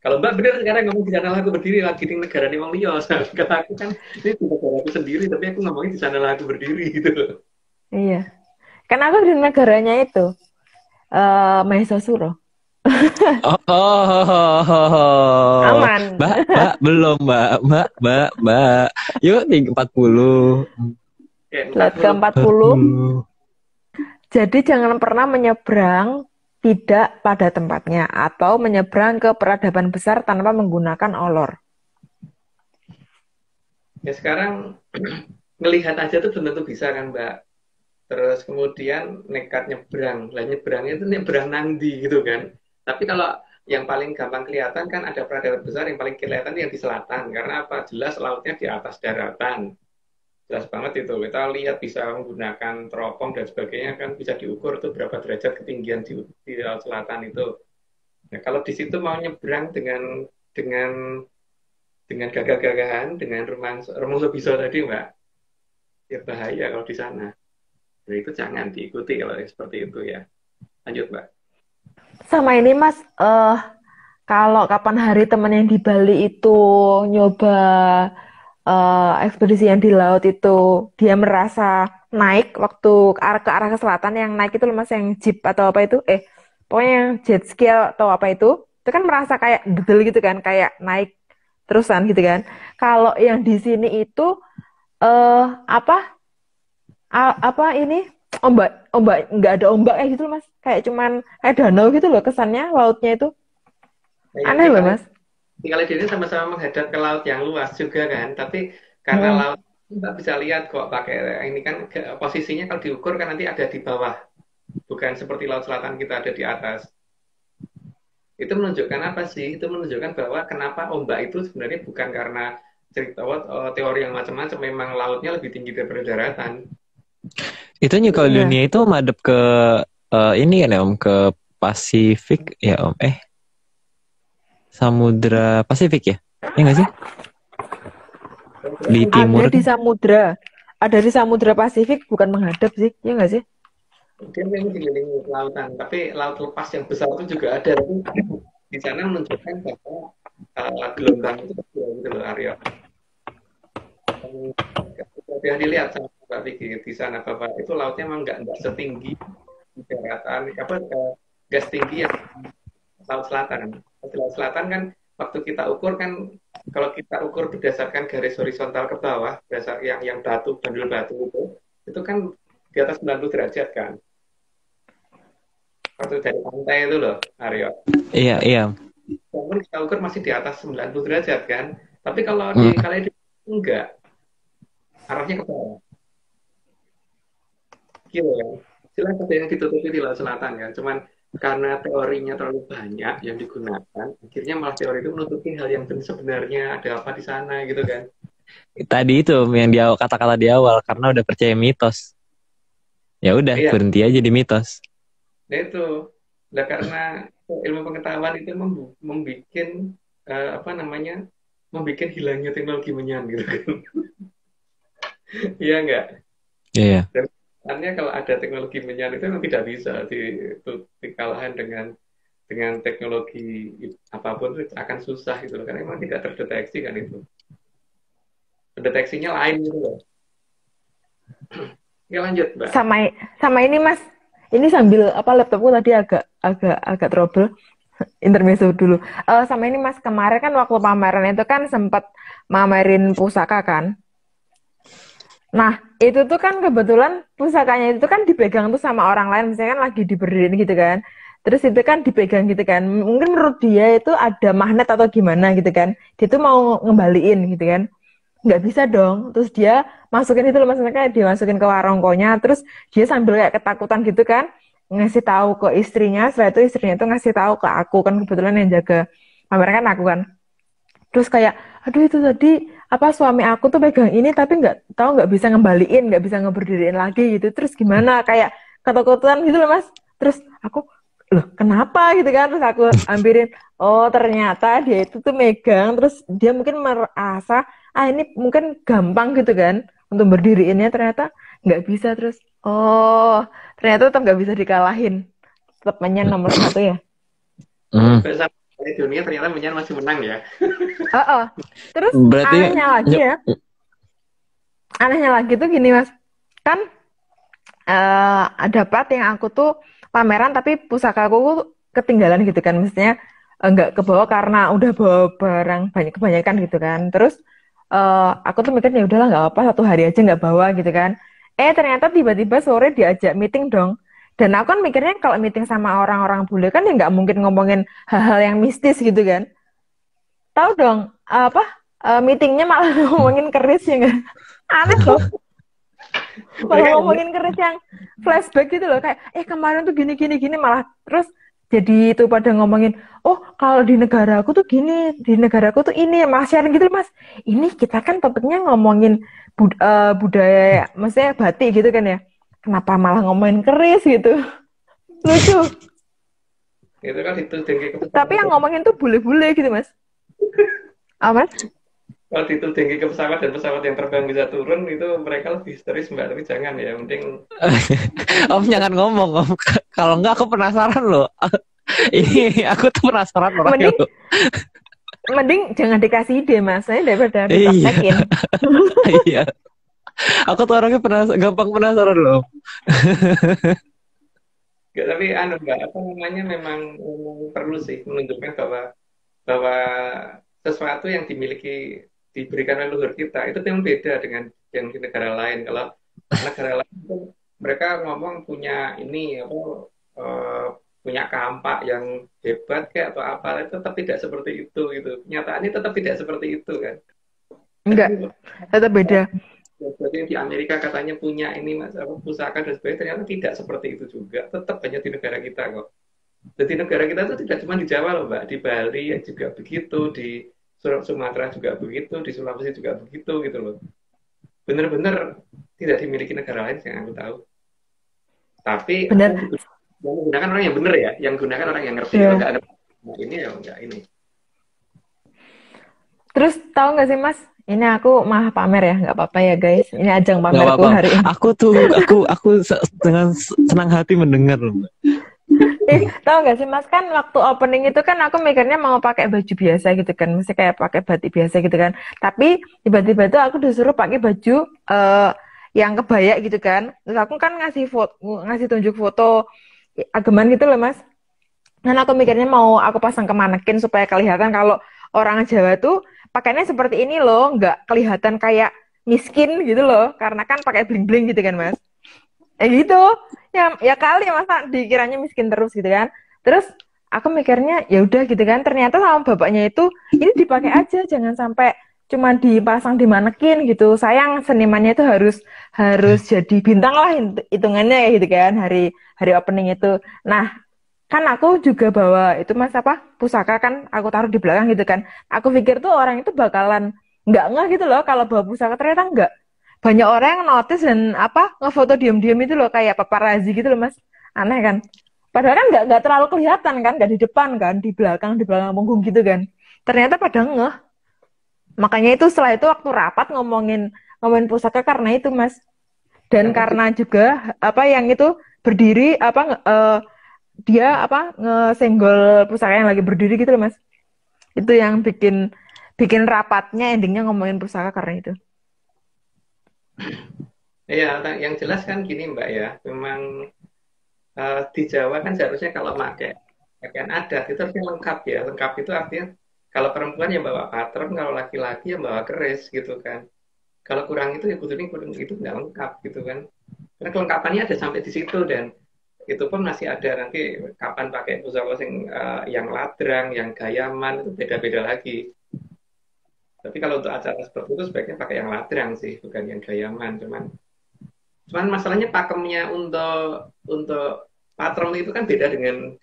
Kalau Mbak benar sekarang ngomong di sanalah aku berdiri lagi di negara nih Wong Liya. Kata aku kan ini di negara aku sendiri, tapi aku ngomongin di sanalah aku berdiri gitu loh. Iya. Kan aku di negaranya itu Mahesa Suro. Aman. Mbak, belum, Mbak. Yuk, 40. Kayak Slide 40. ke-40. Jadi jangan pernah menyeberang tidak pada tempatnya atau menyeberang ke peradaban besar tanpa menggunakan olor. Ya sekarang ngelihat aja tuh belum tentu bisa kan, Mbak. Terus kemudian nekat nyebrang. Lah nyebrangnya itu nyebrang nandi gitu kan. Tapi kalau yang paling gampang kelihatan kan ada peradaban besar yang paling kelihatan yang di selatan. Karena apa? Jelas lautnya di atas daratan. Jelas banget itu. Kita lihat bisa menggunakan teropong dan sebagainya kan bisa diukur tuh berapa derajat ketinggian di laut selatan itu. Nah, kalau di situ mau nyebrang dengan dengan gagah-gagahan, dengan Remongso Biso tadi, Mbak, ya bahaya kalau di sana. Nah, itu jangan diikuti kalau seperti itu ya. Lanjut, Mbak. Sama ini Mas, kalau kapan hari teman yang di Bali itu nyoba ekspedisi yang di laut itu, dia merasa naik waktu ke arah ke selatan, yang naik itu loh Mas, yang jeep atau apa itu, pokoknya yang jet ski atau apa itu kan merasa kayak gedel gitu kan, kayak naik terusan gitu kan. Kalau yang di sini itu apa apa ini ombak ombak nggak ada ombak kayak gitu loh Mas, kayak cuman kayak danau gitu loh kesannya lautnya itu Nah, ya, aneh loh Mas. tinggal di sini sama-sama menghadap ke laut yang luas juga kan. Tapi karena Hmm. laut Mbak bisa lihat kok pakai ini kan posisinya kalau diukur kan nanti ada di bawah. Bukan seperti laut selatan kita ada di atas. Itu menunjukkan apa sih? Itu menunjukkan bahwa kenapa ombak itu sebenarnya bukan karena cerita teori yang macam-macam, memang lautnya lebih tinggi daripada daratan. Itu kalau Iya. dunia itu madep ke ini kan ya Om, ke Pasifik ya Om. Samudra Pasifik ya? Iya nggak sih? Di timur Ada di kan? samudra, ada di samudra Pasifik, bukan menghadap sih, ya nggak sih? Dia memang dikelilingi lautan, tapi laut lepas yang besar itu juga ada. Tapi di sana menunjukkan bahwa gelombang itu kecil gitu loh, Aryo. Sudah dilihat sama Mbak Vicky di sana bahwa itu lautnya memang nggak setinggi di daratan, nggak setinggi yang laut selatan. Laut selatan kan waktu kita ukur kan, kalau kita ukur berdasarkan garis horizontal ke bawah, berdasar yang batu, bandul batu itu kan di atas 90 derajat kan. Waktu dari pantai itu loh, Aryo. Iya. walaupun kita ukur masih di atas 90 derajat kan. Tapi kalau di kalian enggak, arahnya ke bawah. Gitu kan. Silahkan ada yang ditutupi di Laut Selatan kan. Cuman karena teorinya terlalu banyak yang digunakan, akhirnya malah teori itu menutupi hal yang sebenarnya ada apa di sana gitu kan. Tadi itu yang dia kata-kata di awal karena udah percaya mitos. Ya udah Iya. berhenti aja di mitos. Nah itu, nah, karena ilmu pengetahuan itu membuat apa namanya, membuat hilangnya teknologi menyan gitu kan. Iya enggak? Iya. Dan sebenarnya kalau ada teknologi menyan itu memang tidak bisa dikalahkan dengan teknologi apapun itu akan susah gitu loh, karena memang tidak terdeteksi kan itu. Deteksinya lain gitu loh. Ya lanjut, Mbak. Sama ini Mas. Ini sambil laptopku tadi agak trouble. Intermezzo dulu. Sama ini Mas, kemarin kan waktu pameran itu kan sempat mamerin pusaka kan. Nah, itu tuh kan kebetulan pusakanya itu kan dipegang tuh sama orang lain, misalnya kan lagi diberdiriin gitu kan. Terus itu kan dipegang gitu kan. Mungkin menurut dia itu ada magnet atau gimana gitu kan. Dia tuh mau ngembaliin gitu kan. Nggak bisa dong. Terus dia masukin itu loh, maksudnya kayak dimasukin ke warongkonya. Terus dia sambil kayak ketakutan gitu kan. Ngasih tahu ke istrinya. Setelah itu istrinya tuh ngasih tahu ke aku. Kan kebetulan yang jaga pameran kan aku kan. Terus kayak, aduh itu tadi apa suami aku tuh pegang ini tapi nggak bisa ngembaliin, nggak bisa ngeberdiriin lagi gitu. Terus gimana? Kayak ketakutan gitu loh Mas. Terus aku, loh kenapa gitu kan? Terus aku ambilin, oh ternyata dia itu tuh megang. Terus dia mungkin merasa, ini mungkin gampang gitu kan untuk berdiriinnya, ternyata nggak bisa. Terus oh ternyata tetap nggak bisa dikalahin, tetap menyan nomor 1 ya. Di dunia ternyata menyan masih menang ya. Terus berarti anehnya lagi tuh gini Mas, kan ada part yang aku tuh pameran tapi pusakaku ketinggalan gitu kan, mestinya nggak kebawa karena udah bawa barang kebanyakan gitu kan. Terus aku tuh mikirnya udahlah nggak apa, 1 hari aja nggak bawa gitu kan. Ternyata tiba-tiba sore diajak meeting dong. Dan aku kan mikirnya kalau meeting sama orang-orang bule kan ya nggak mungkin ngomongin hal-hal yang mistis gitu kan. Tahu dong meetingnya malah ngomongin keris ya nggak? Aneh loh. Malah ngomongin keris yang flashback gitu loh, kayak kemarin tuh gini malah terus jadi itu pada ngomongin, oh kalau di negaraku tuh gini, di negaraku tuh ini, Mas sharing gitu Mas. Ini kita kan topiknya ngomongin budaya, maksudnya batik gitu kan ya. Kenapa malah ngomongin keris gitu? Lucu. Itu kan dituding ke Tapi yang ngomongin tuh bule-bule gitu Mas. Mas? Kalau dituding ke pesawat dan pesawat yang terbang bisa turun, itu mereka lebih histeris Mbak. Tapi jangan ya, penting. Om jangan ngomong Om. Kalau enggak aku penasaran loh. Ini aku tuh penasaran orangnya loh. Mending jangan dikasih ide Mas, saya daripada dipraktekin. Iya. Aku tuh orangnya gampang penasaran loh. Gak, tapi Mbak, apa namanya memang perlu sih menunjukkan bahwa sesuatu yang diberikan oleh leluhur kita itu memang beda dengan yang di negara lain. Kalau negara lain itu mereka ngomong punya ini punya kampak yang hebat kayak atau apa, itu tetap tidak seperti itu gitu. Kenyataannya tetap tidak seperti itu kan. Enggak, tetap beda. Jadi di Amerika katanya punya ini pusaka dan sebagainya, ternyata tidak seperti itu juga. Tetap hanya di negara kita kok. Jadi negara kita itu tidak cuma di Jawa loh Mbak, di Bali juga begitu, di Sumatera juga begitu, di Sulawesi juga begitu gitu loh. Benar-benar tidak dimiliki negara lain yang aku tahu. Tapi benar. Yang menggunakan orang yang benar ya, yang gunakan orang yang ngerti. Kalau nggak ada ini ya nggak ini. Terus tahu nggak sih Mas? Ini aku mah pamer ya, nggak apa-apa ya guys. Ini ajang pamerku hari ini. Aku dengan senang hati mendengar loh. Tahu nggak sih Mas, kan waktu opening itu kan aku mikirnya mau pakai baju biasa gitu kan, mesti kayak pakai batik biasa gitu kan. Tapi tiba-tiba itu aku disuruh pakai baju yang kebaya gitu kan. Terus aku kan ngasih tunjuk foto ageman gitu loh Mas. Dan aku mikirnya mau aku pasang ke manekin supaya kelihatan kalau orang Jawa tuh pakainya seperti ini loh, nggak kelihatan kayak miskin gitu loh, karena kan pakai bling-bling gitu kan Mas. Gitu. Ya kali masa dikiranya miskin terus gitu kan. Terus aku mikirnya ya udah gitu kan. Ternyata sama bapaknya itu ini dipakai aja, jangan sampai cuma dipasang di manekin gitu. Sayang senimannya itu harus jadi bintang lah hitungannya ya gitu kan hari hari opening itu. Nah, kan aku juga bawa itu mas apa pusaka kan aku taruh di belakang gitu kan. Aku pikir tuh orang itu bakalan nggak ngeh gitu loh kalau bawa pusaka, ternyata nggak. Banyak orang yang notice dan apa ngefoto diam-diam itu loh kayak paparazzi gitu loh mas. Aneh kan? Padahal kan nggak terlalu kelihatan kan, nggak di depan kan, di belakang punggung gitu kan. Ternyata pada ngeh. Makanya itu setelah itu waktu rapat ngomongin pusaka karena itu mas. Dan karena juga apa yang itu berdiri apa dia apa ngesenggol pusaka yang lagi berdiri gitu loh mas. Itu yang bikin bikin rapatnya endingnya ngomongin pusaka karena itu. Ya, yang jelas kan gini Mbak ya, memang di Jawa kan seharusnya kalau pakai pakaian adat itu harusnya lengkap ya. Lengkap itu artinya kalau perempuan ya bawa patron, kalau laki-laki ya bawa keris gitu kan. Kalau kurang itu ya kurang itu nggak lengkap gitu kan. Karena kelengkapannya ada sampai di situ dan itu pun masih ada nanti kapan pakai pusaka yang ladrang, yang gayaman itu beda-beda lagi. Tapi kalau untuk acara seperti itu sebaiknya pakai yang ladrang sih, bukan yang gayaman. Cuman masalahnya pakemnya untuk patron itu kan beda dengan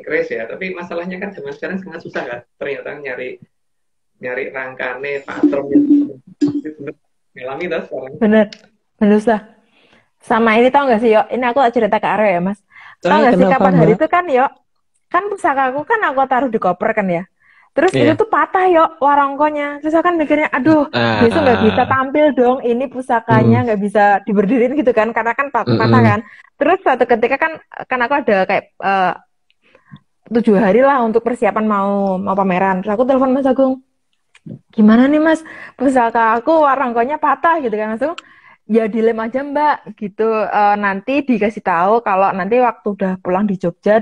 keris ya. Tapi masalahnya kan zaman sekarang sangat susah kan. Ternyata nyari nyari rangkane patron yang benar ngalami tas sekarang. Bener, bener sah. Sama ini tau gak sih Yok? Ini aku cerita ke Aryo ya mas. Tau gak sih Kenapa kapan hari Mbak? itu kan Yok? Kan pusaka aku kan aku taruh di koper kan ya. Terus itu Iya. tuh patah Yok warongkonya. Terus aku kan mikirnya, aduh besok nggak bisa Ah, tampil dong. Ini pusakanya hmm, nggak bisa diberdiriin gitu kan. Karena kan patah mm-mm. kan. Terus suatu ketika kan aku ada kayak 7 hari lah untuk persiapan mau pameran. Terus aku telepon Mas Agung, gimana nih Mas, pusaka aku warangkonya patah gitu kan. Mas Agung, ya dilem aja Mbak gitu. Nanti dikasih tahu kalau nanti waktu udah pulang di Jogja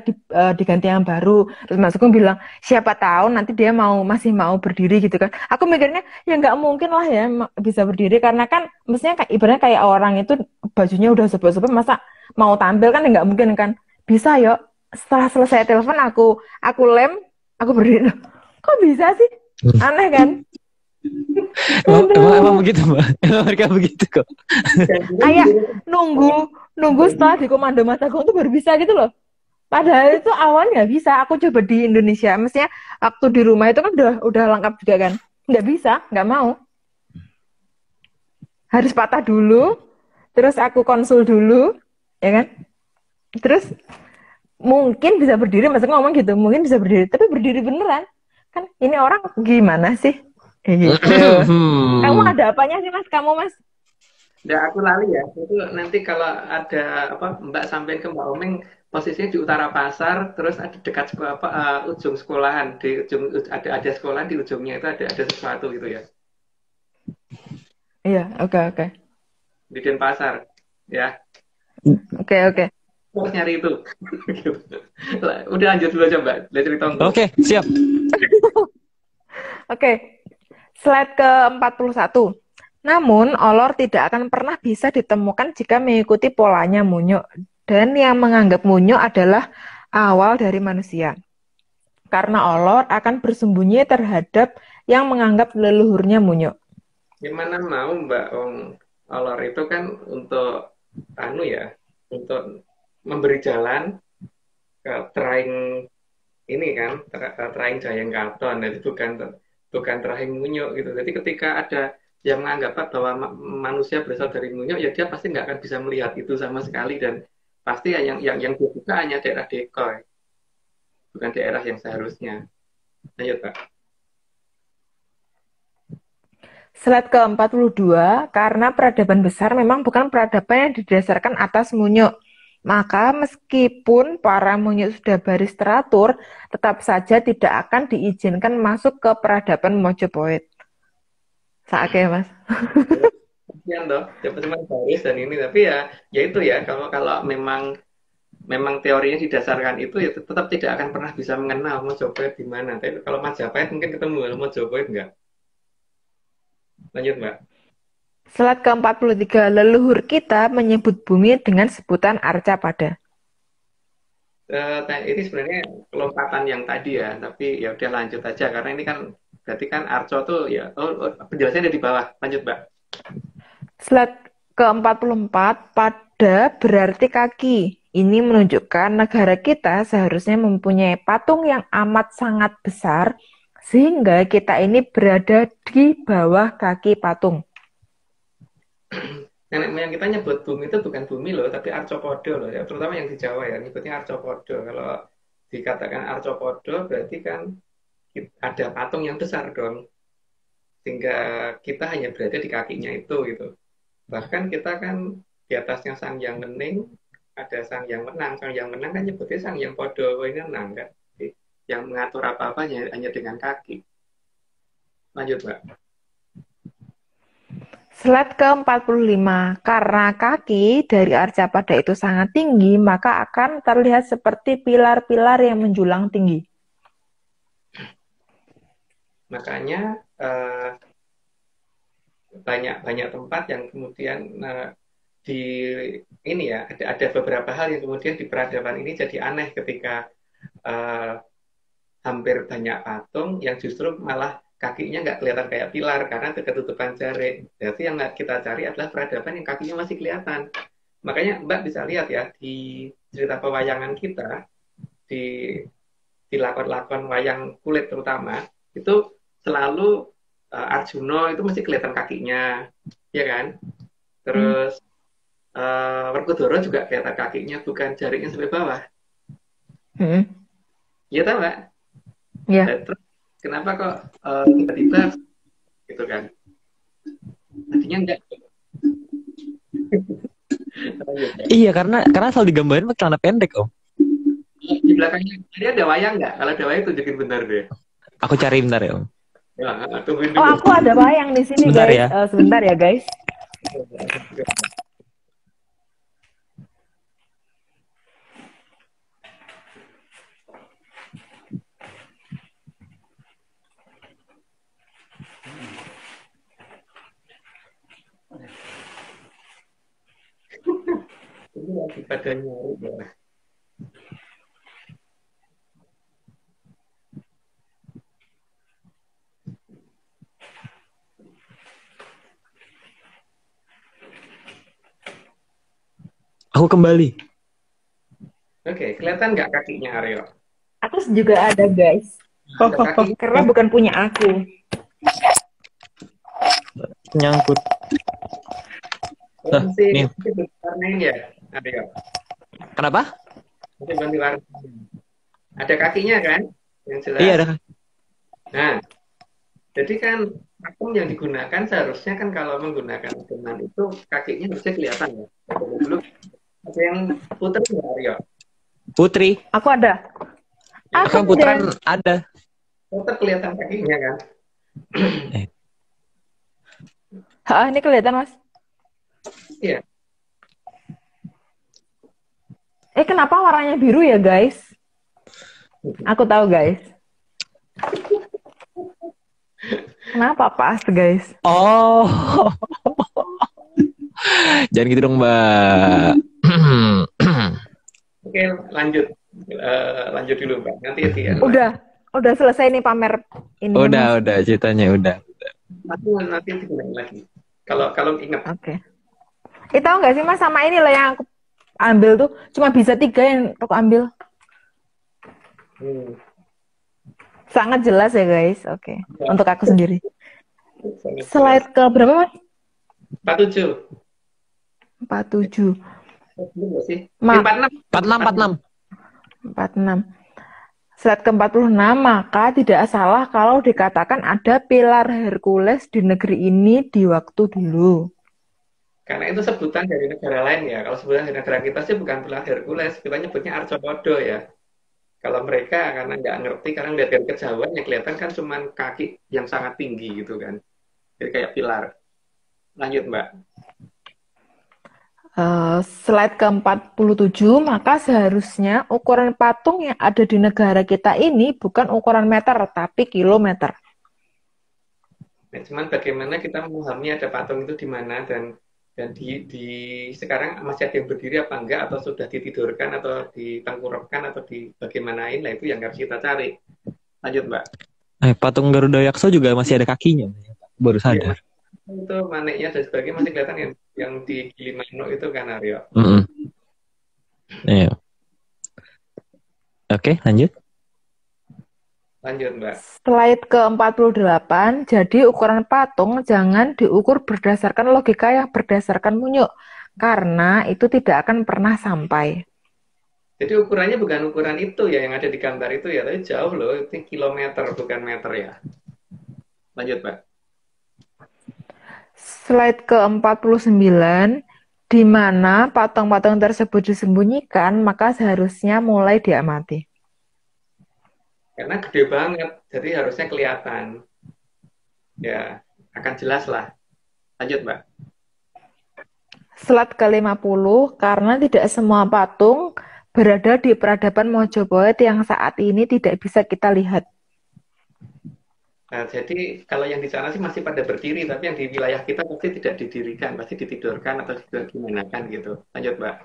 diganti yang baru. Terus Mas Agung bilang siapa tahu nanti dia masih mau berdiri gitu kan. Aku mikirnya ya nggak mungkin lah ya bisa berdiri karena kan mestinya kayak ibaratnya kayak orang itu bajunya udah sebel-sebel masa mau tampil kan ya nggak mungkin kan. Bisa yuk. Setelah selesai telepon aku lem, aku berdiri. Kok bisa sih? Aneh kan? Emang Aduh. begitu Mbak? Emang mereka begitu kok. Kayak nunggu nunggu setelah di komando Mas Agung tuh baru bisa gitu loh. Padahal itu awalnya nggak bisa. Aku coba di Indonesia, mestinya waktu di rumah itu kan udah lengkap juga kan. Nggak bisa, nggak mau. Harus patah dulu, terus aku konsul dulu, ya kan? Terus mungkin bisa berdiri, Mas Agung ngomong gitu, mungkin bisa berdiri, tapi berdiri beneran. Kan ini orang gimana sih? Kayak gitu. Kamu Hmm. ada apanya sih Mas? Kamu Mas? Nggak, aku lali ya. Itu nanti kalau ada apa Mbak sampein ke Mbak Omeng posisinya di utara pasar, terus ada dekat sekolah apa ujung sekolahan di ujung ada sekolahan di ujungnya itu ada sesuatu gitu ya Iya, oke oke. di Denpasar ya. Oke oke. Harus nyari itu. Gitu. Udah lanjut dulu aja Mbak. Lihat cerita untuk. Oke, siap. Oke. Slide ke-41. Namun, olor tidak akan pernah bisa ditemukan jika mengikuti polanya munyuk. Dan yang menganggap munyuk adalah awal dari manusia. Karena olor akan bersembunyi terhadap yang menganggap leluhurnya munyuk. Gimana mau Mbak Ong Olor itu kan untuk anu ya, untuk memberi jalan ke teraing ini kan, teraing Jayeng Katon. Jadi bukan teraing Munyuk gitu. Jadi ketika ada yang menganggap bahwa manusia berasal dari Munyuk, ya dia pasti nggak akan bisa melihat itu sama sekali dan pasti yang dia buka hanya daerah Dekoy, bukan daerah yang seharusnya. Ayo Pak. Slide ke-42, karena peradaban besar memang bukan peradaban yang didasarkan atas munyuk. Maka meskipun para munyuk sudah baris teratur, tetap saja tidak akan diizinkan masuk ke peradaban Mojopahit. Saatnya Mas. Sekian toh, dapat cuma baris dan ini tapi ya itu ya kalau memang teorinya didasarkan itu ya tetap tidak akan pernah bisa mengenal Mojopahit di mana. Tapi kalau Majapahit mungkin ketemu, kalau Mojopahit enggak. Lanjut Mbak. Slide ke-43, leluhur kita menyebut bumi dengan sebutan Arcapada. ini sebenarnya lompatan yang tadi ya, tapi ya udah lanjut aja karena ini kan berarti kan Arco tuh ya, penjelasannya ada di bawah. Lanjut, Mbak. Slide ke-44, pada berarti kaki. Ini menunjukkan negara kita seharusnya mempunyai patung yang amat sangat besar, sehingga kita ini berada di bawah kaki patung. Nenek moyang kita nyebut bumi itu bukan bumi loh, tapi arcopodo loh ya. Terutama yang di Jawa ya, nyebutnya arcopodo. Kalau dikatakan arcopodo berarti kan ada patung yang besar dong. Sehingga kita hanya berada di kakinya itu gitu. Bahkan kita kan di atasnya Sang Hyang Wening, ada Sang Hyang Menang. Sang Hyang Menang kan nyebutnya Sang Hyang Podo ini menang kan. Yang mengatur apa-apa hanya dengan kaki. Lanjut, Mbak. Slide ke-45, karena kaki dari Arcapada itu sangat tinggi, maka akan terlihat seperti pilar-pilar yang menjulang tinggi. Makanya banyak tempat yang kemudian di ini ya ada beberapa hal yang kemudian di peradaban ini jadi aneh ketika hampir banyak patung yang justru malah kakinya nggak kelihatan kayak pilar karena ketutupan jari. Jadi yang kita cari adalah peradaban yang kakinya masih kelihatan. Makanya Mbak bisa lihat ya di cerita pewayangan kita di lakon-lakon wayang kulit terutama itu selalu Arjuna itu masih kelihatan kakinya, ya kan? Terus Werkudara juga kelihatan kakinya, bukan jarinya sampai bawah. Iya tahu Mbak? Iya. Terus kenapa kok tiba-tiba gitu kan? Tadinya enggak. Iya, karena selalu digambarin pakai celana pendek, Om. Di belakangnya tadi ada wayang nggak? Kalau ada wayang tunjukin bentar deh. Aku cari bentar ya, Om. Ya, tungguin dulu. Oh, aku ada wayang di sini, Sebentar guys. ya. Sebentar ya, guys. Ini lagi pada nyari ya. Aku kembali. Oke, kelihatan nggak kakinya Aryo? Aku juga ada, guys. Ada kaki. Karena bukan punya aku. Nyangkut. Nih. Masih warnain ya, Aryo? Kenapa? Masih ganti warna. Ada kakinya kan? Yang jelas. Iya, ada. Nah, jadi kan patung yang digunakan seharusnya kan kalau menggunakan adonan itu kakinya harusnya kelihatan ya. Dulu ada yang putri nggak Aryo? Putri. Aku ada. Aku putran ada. Tetap kelihatan kakinya kan? Ini kelihatan, Mas. Iya. Kenapa warnanya biru ya, guys? Aku tahu, guys. Kenapa pas, guys? Oh. Jangan gitu dong, Mbak. Oke, lanjut. Lanjut dulu, Mbak. Nanti ya. Udah selesai nih pamer ini. Udah ceritanya udah. Nanti digunain lagi. Kalau ingat. Oke. Tahu nggak sih, Mas, sama ini loh yang aku ambil tuh cuma bisa 3 yang aku ambil. Sangat jelas ya, guys. Oke. Untuk aku sendiri. Slide ke berapa, Mas? 47. 47. Belum sih? 46. 46. Slide ke-46, maka tidak salah kalau dikatakan ada pilar Hercules di negeri ini di waktu dulu. Karena itu sebutan dari negara lain ya. Kalau sebutan dari negara kita sih bukan pilar Hercules, kita nyebutnya Arcopodo ya. Kalau mereka karena nggak ngerti, karena lihat dari kejauhan yang kelihatan kan cuma kaki yang sangat tinggi gitu kan. Jadi kayak pilar. Lanjut, Mbak. Slide ke-47, maka seharusnya ukuran patung yang ada di negara kita ini bukan ukuran meter, tapi kilometer. Nah, cuman bagaimana kita memahami ada patung itu di mana dan Dan sekarang masih ada yang berdiri apa enggak, atau sudah ditidurkan, atau ditengkurapkan, atau bagaimanain, lah itu yang harus kita cari. Lanjut, Mbak. Patung Garuda Yakso juga masih ada kakinya. Baru Iya, sadar. itu maniknya dan sebagainya masih kelihatan yang di Gilimanuk itu kan, Aryo. Iya. Oke, lanjut. Lanjut, Mbak. Slide ke-48, jadi ukuran patung jangan diukur berdasarkan logika yang berdasarkan munyuk, karena itu tidak akan pernah sampai. Jadi ukurannya bukan ukuran itu ya yang ada di gambar itu ya, tapi jauh loh, itu kilometer bukan meter ya. Lanjut, Mbak. Slide ke-49, di mana patung-patung tersebut disembunyikan, maka seharusnya mulai diamati. Karena gede banget, jadi harusnya kelihatan. Ya, akan jelas lah. Lanjut, Mbak. Slide ke-50, karena tidak semua patung berada di peradaban Mojopahit yang saat ini tidak bisa kita lihat. Nah, jadi kalau yang di sana sih masih pada berdiri, tapi yang di wilayah kita pasti tidak didirikan, pasti ditidurkan atau gimana kan gitu. Lanjut, Mbak.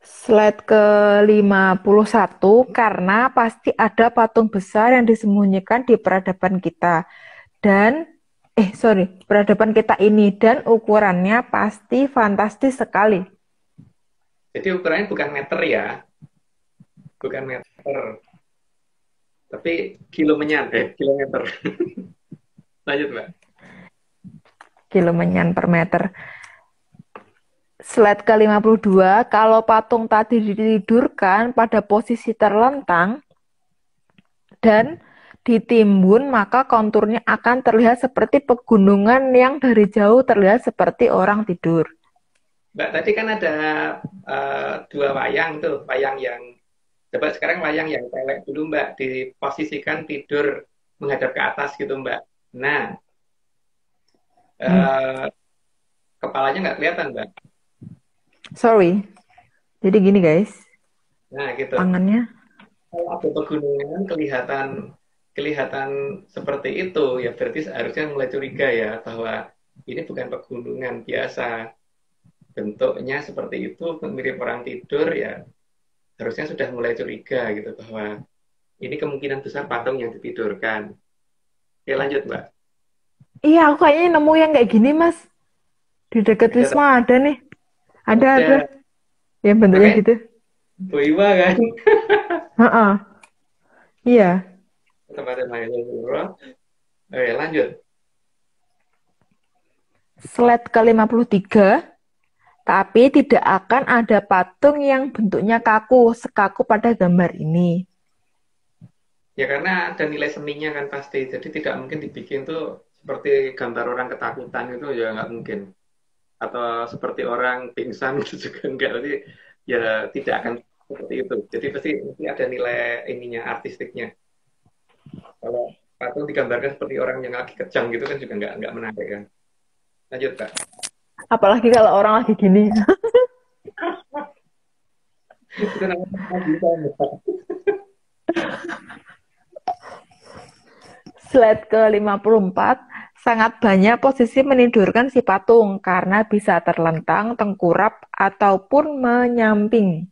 Slide ke-51, karena pasti ada patung besar yang disembunyikan di peradaban kita. Peradaban kita ini, dan ukurannya pasti fantastis sekali. Jadi ukurannya bukan meter ya. Bukan meter. Tapi kilometer. Lanjut, Mbak. Kilomenyan per meter. Slide ke-52, kalau patung tadi ditidurkan pada posisi terlentang dan ditimbun, maka konturnya akan terlihat seperti pegunungan yang dari jauh terlihat seperti orang tidur. Mbak, tadi kan ada dua wayang tuh. Wayang yang, coba sekarang wayang yang cewek dulu, Mbak. Diposisikan tidur menghadap ke atas gitu, Mbak. Nah, kepalanya nggak kelihatan, Mbak. Sorry. Jadi gini guys. Nah, gitu. Tangannya. Kalau ada pegunungan kelihatan seperti itu, ya berarti harusnya mulai curiga ya bahwa ini bukan pegunungan biasa. Bentuknya seperti itu, mirip orang tidur, ya harusnya sudah mulai curiga gitu bahwa ini kemungkinan besar patung yang ditidurkan. Oke, lanjut, Mbak. Iya, aku kayaknya nemu yang kayak gini, Mas. Di dekat Wisma ada nih. Ada. Yang bentuknya gitu. Bu Iwa kan? Iya. Tempatnya Oke, lanjut. Slide ke-53, tapi tidak akan ada patung yang bentuknya kaku, sekaku pada gambar ini. Ya karena ada nilai seninya kan pasti, jadi tidak mungkin dibikin tuh seperti gambar orang ketakutan itu ya nggak mungkin. Atau seperti orang pingsan itu juga enggak, jadi ya tidak akan seperti itu. Jadi pasti ada nilai ininya, artistiknya. Kalau patung digambarkan seperti orang yang lagi kejang gitu kan juga nggak menarik kan. Lanjut, Kak. Apalagi kalau orang lagi gini. Itu namanya Slide ke-54, sangat banyak posisi menidurkan si patung karena bisa terlentang, tengkurap, ataupun menyamping.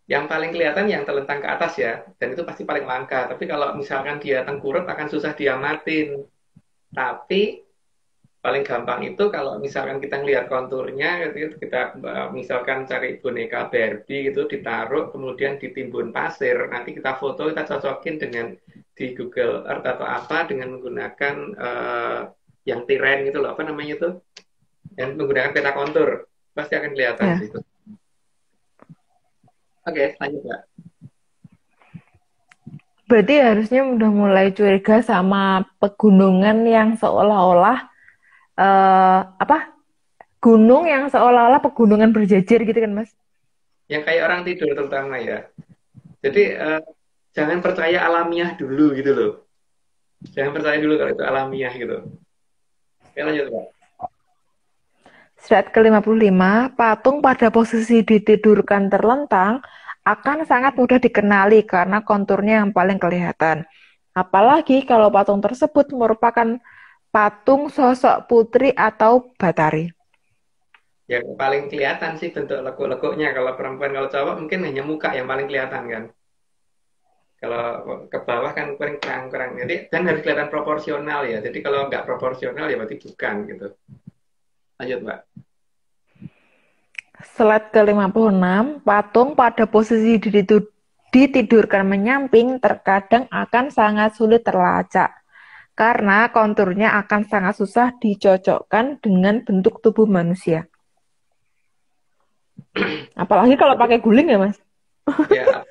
Yang paling kelihatan yang terlentang ke atas ya, dan itu pasti paling langka. Tapi kalau misalkan dia tengkurap akan susah diamatin. Tapi paling gampang itu kalau misalkan kita lihat konturnya, kita misalkan cari boneka Barbie gitu, ditaruh, kemudian ditimbun pasir, nanti kita foto, kita cocokin dengan di Google Earth atau apa dengan menggunakan yang tiren gitu loh, apa namanya itu, yang menggunakan peta kontur, pasti akan kelihatan Ya. situ. Oke, lanjut, Mbak. Berarti harusnya udah mulai curiga sama pegunungan yang seolah-olah gunung yang seolah-olah pegunungan berjejer gitu kan, Mas? Yang kayak orang tidur terutama ya. Jadi jangan percaya alamiah dulu gitu loh. Jangan percaya dulu kalau itu alamiah gitu. Oke, lanjut, Pak. Slide ke-55, patung pada posisi ditidurkan terlentang akan sangat mudah dikenali karena konturnya yang paling kelihatan. Apalagi kalau patung tersebut merupakan patung sosok putri atau batari? Yang paling kelihatan sih bentuk lekuk-lekuknya. Kalau perempuan, kalau cowok mungkin hanya muka yang paling kelihatan kan. Kalau ke bawah kan kurang-kurang. Jadi dan harus kelihatan proporsional ya. Jadi kalau nggak proporsional ya berarti bukan gitu. Lanjut, Mbak. Slide ke-56, patung pada posisi ditidurkan menyamping terkadang akan sangat sulit terlacak karena konturnya akan sangat susah dicocokkan dengan bentuk tubuh manusia. Apalagi kalau pakai guling ya, Mas? Ya,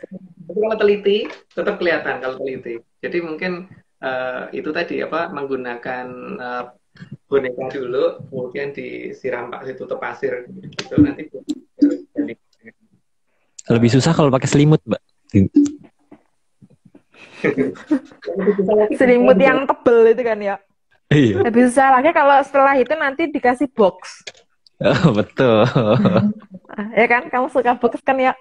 tapi kalau teliti tetap kelihatan kalau teliti. Jadi mungkin itu tadi apa menggunakan boneka dulu, kemudian disiram ditutup pasir gitu nanti jadi Lebih susah kalau pakai selimut, Mbak. Selimut yang tebel itu kan ya. Iya. Lebih susah lagi kalau setelah itu nanti dikasih box. Oh, betul. Ya kan? Kamu suka box kan ya?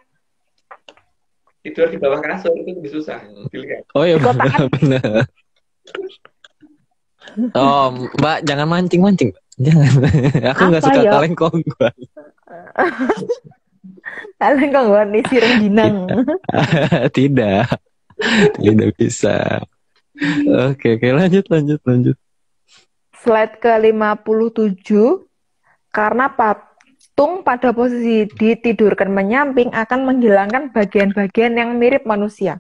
tidur di bawah kasur itu lebih susah dilihat. Oh iya, Di kotakan. benar. Oh, Mbak, jangan mancing-mancing, Mbak. Jangan. Aku nggak Apa suka ya? kaleng-kongguan. Kalian kok nggak nih Rengginang? Tidak. Tidak bisa. Oke, lanjut. Slide ke-57, karena patung pada posisi ditidurkan menyamping akan menghilangkan bagian-bagian yang mirip manusia.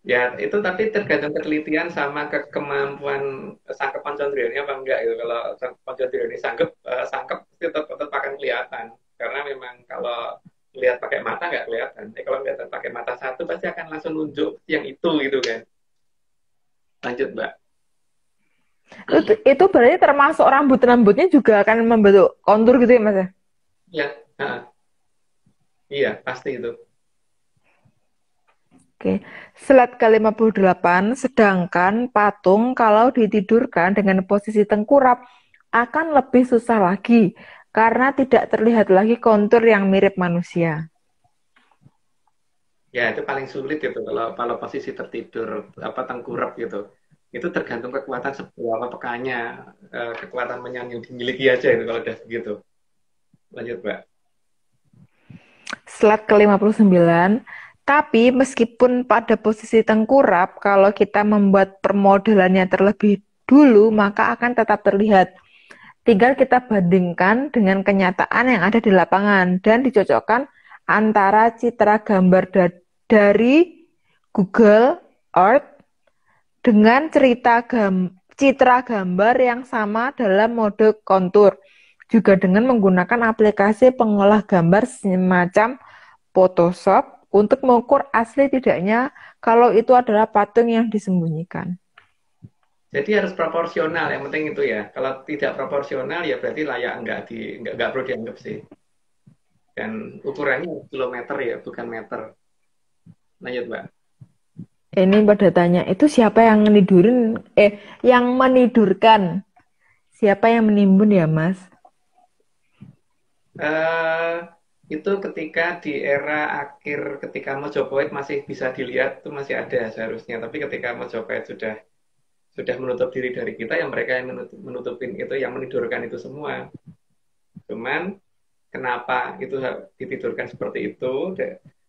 Ya itu tapi tergantung penelitian sama kemampuan sangkep Pancondrioni apa enggak gitu. Kalau Pancondrioni sangkep tetap akan kelihatan karena memang kalau lihat pakai mata nggak kelihatan. Jadi kalau lihat pakai mata satu pasti akan langsung nunjuk yang itu gitu kan. Lanjut, Mbak. Itu berarti termasuk rambutnya juga akan membentuk kontur gitu ya, Mas? Ya, iya pasti itu. Oke, slide ke-58, sedangkan patung kalau ditidurkan dengan posisi tengkurap akan lebih susah lagi karena tidak terlihat lagi kontur yang mirip manusia. Ya itu paling sulit itu kalau posisi tertidur tengkurap gitu. Itu tergantung kekuatan seberapa pekannya, kekuatan yang dimiliki aja itu kalau udah begitu. Lanjut, Mbak. Slide ke-59, tapi meskipun pada posisi tengkurap, kalau kita membuat permodelannya terlebih dulu, maka akan tetap terlihat. Tinggal kita bandingkan dengan kenyataan yang ada di lapangan dan dicocokkan antara citra gambar dari Google Earth dengan citra gambar yang sama dalam mode kontur, juga dengan menggunakan aplikasi pengolah gambar semacam Photoshop untuk mengukur asli tidaknya kalau itu adalah patung yang disembunyikan. Jadi harus proporsional, yang penting itu ya. Kalau tidak proporsional ya berarti layak nggak perlu dianggap sih. Dan ukurannya kilometer ya, bukan meter. Lanjut, Mbak. Ini pada tanya, itu siapa yang menidurkan? Siapa yang menimbun ya, Mas? Itu ketika di era akhir, ketika Mojopahit masih bisa dilihat, itu masih ada seharusnya. Tapi ketika Mojopahit sudah menutup diri dari kita, yang mereka yang menutupin itu, yang menidurkan itu semua. Cuman kenapa itu ditidurkan seperti itu?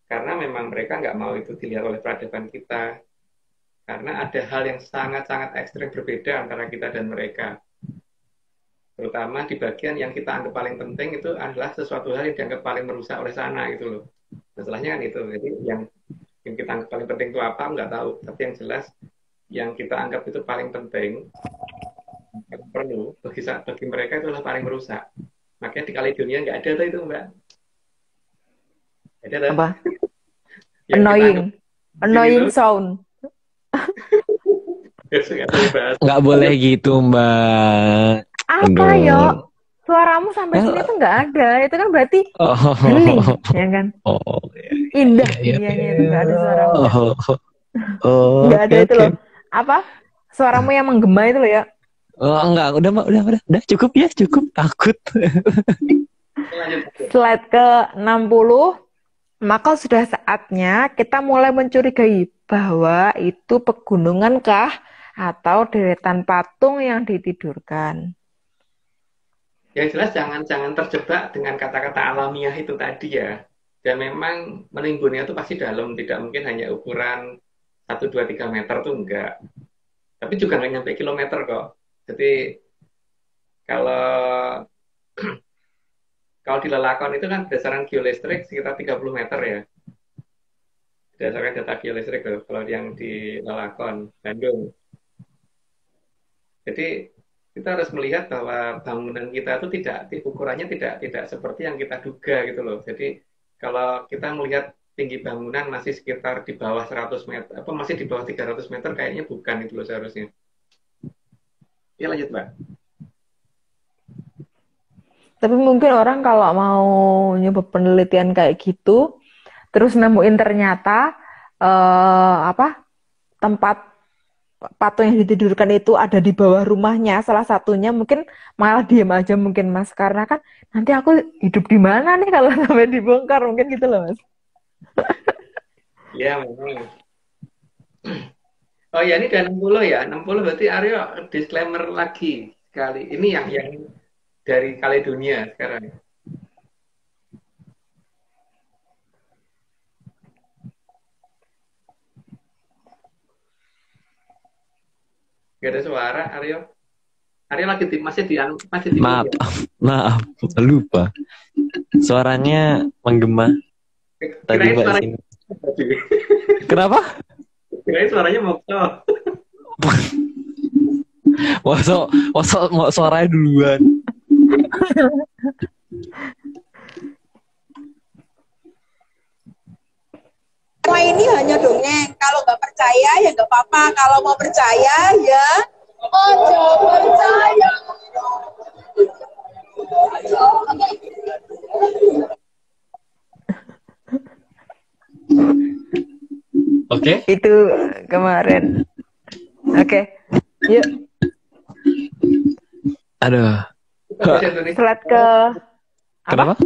Karena memang mereka nggak mau itu dilihat oleh peradaban kita. Karena ada hal yang sangat-sangat ekstrim berbeda antara kita dan mereka. Terutama di bagian yang kita anggap paling penting itu adalah sesuatu hal yang dianggap paling merusak oleh sana gitu loh. Masalahnya kan itu. Jadi yang kita anggap paling penting itu apa, nggak tahu. Tapi yang jelas yang kita anggap itu paling penting, perlu bagi mereka itu adalah paling merusak. Makanya di Kaledonia nggak ada tuh itu, Mbak. Ada tuh. Apa? Annoying sound. Nggak boleh gitu, Mbak. Apa ya? Suaramu sampai sini tuh nggak ada. Itu kan berarti hening, ya kan? Indah dunianya itu nggak ada suaramu. Nggak ada itu loh. Apa? Suaramu yang menggema itu loh ya? Enggak, udah cukup ya, cukup. Takut. Slide ke-60, maka sudah saatnya kita mulai mencurigai bahwa itu pegunungan kah atau deretan patung yang ditidurkan. Yang jelas jangan terjebak dengan kata-kata alamiah itu tadi ya. Dan memang menimbunnya itu pasti dalam, tidak mungkin hanya ukuran 1, 2, 3 meter tuh enggak. Tapi juga nggak nyampe kilometer kok. Jadi kalau kalau di Lelakon itu kan berdasarkan geolistrik sekitar 30 meter ya. Berdasarkan data geolistrik loh, kalau yang di Lelakon, Bandung. Jadi kita harus melihat bahwa bangunan kita itu tidak ukurannya tidak seperti yang kita duga gitu loh. Jadi kalau kita melihat tinggi bangunan masih sekitar di bawah 100 meter, apa masih di bawah 300 meter kayaknya bukan itu loh seharusnya. Ya lanjut Mbak. Tapi mungkin orang kalau mau nyoba penelitian kayak gitu, terus nemuin ternyata tempat patung yang ditidurkan itu ada di bawah rumahnya, salah satunya mungkin malah diam aja mungkin Mas, karena kan nanti aku hidup di mana nih kalau sampai dibongkar, mungkin gitu loh Mas. Ya memang. Oh ya ini udah 60 ya, 60 berarti Aryo disclaimer lagi sekali. Ini yang dari Kaledonia sekarang. Gak ada suara Aryo. Aryo lagi masih di Maaf, ya? maaf, lupa. Suaranya menggema. Tadi Mbak sini. Kenapa? Kirain suaranya Mokto. Mau suaranya duluan. Semua ini hanya dongeng. Kalau nggak percaya ya nggak apa-apa. Kalau mau percaya ya ojo percaya. Oke. Itu kemarin. Oke. Yuk. Aduh. Slide ke Kenapa?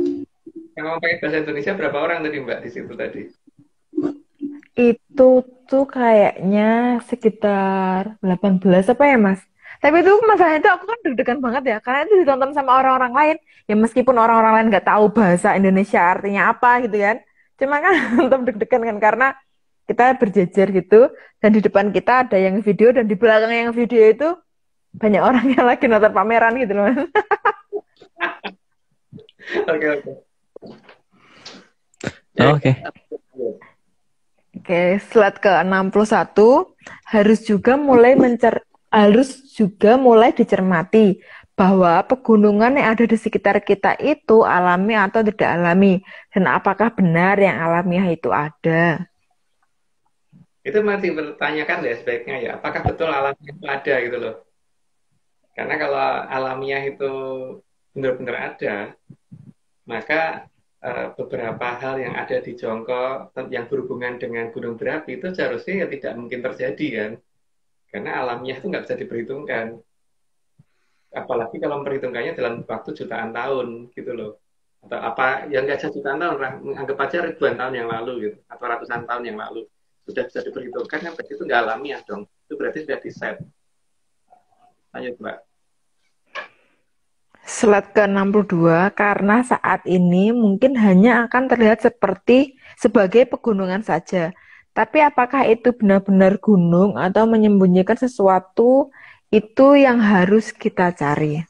Yang mau pakai bahasa Indonesia berapa orang tadi Mbak di situ tadi? Itu tuh kayaknya sekitar 18 apa ya Mas? Tapi itu masalahnya itu aku kan deg-degan banget ya, karena itu ditonton sama orang-orang lain. Ya meskipun orang-orang lain nggak tahu bahasa Indonesia artinya apa gitu kan. Cuma kan tetap deg-degan kan, karena kita berjejer gitu, dan di depan kita ada yang video, dan di belakang yang video itu banyak orang yang lagi nonton pameran gitu loh Mas. Oke. Oke, slide ke-61 harus juga mulai dicermati bahwa pegunungan yang ada di sekitar kita itu alami atau tidak alami, dan apakah benar yang alamiah itu ada. Itu masih bertanyakan ya sebaiknya ya, apakah betul alamiah itu ada gitu loh. Karena kalau alamiah itu benar-benar ada, maka beberapa hal yang ada di Jongkok yang berhubungan dengan gunung berapi itu seharusnya ya tidak mungkin terjadi kan. Karena alamiah itu nggak bisa diperhitungkan. Apalagi kalau memperhitungkannya dalam waktu jutaan tahun gitu loh. Atau apa yang nggak jutaan tahun, anggap aja ribuan tahun yang lalu gitu, atau ratusan tahun yang lalu. Sudah bisa diperhitungkan, yang berarti itu nggak alamiah dong. Itu berarti sudah di-set. Lanjut Mbak. Slide ke-62, karena saat ini mungkin hanya akan terlihat sebagai pegunungan saja. Tapi apakah itu benar-benar gunung atau menyembunyikan sesuatu, itu yang harus kita cari.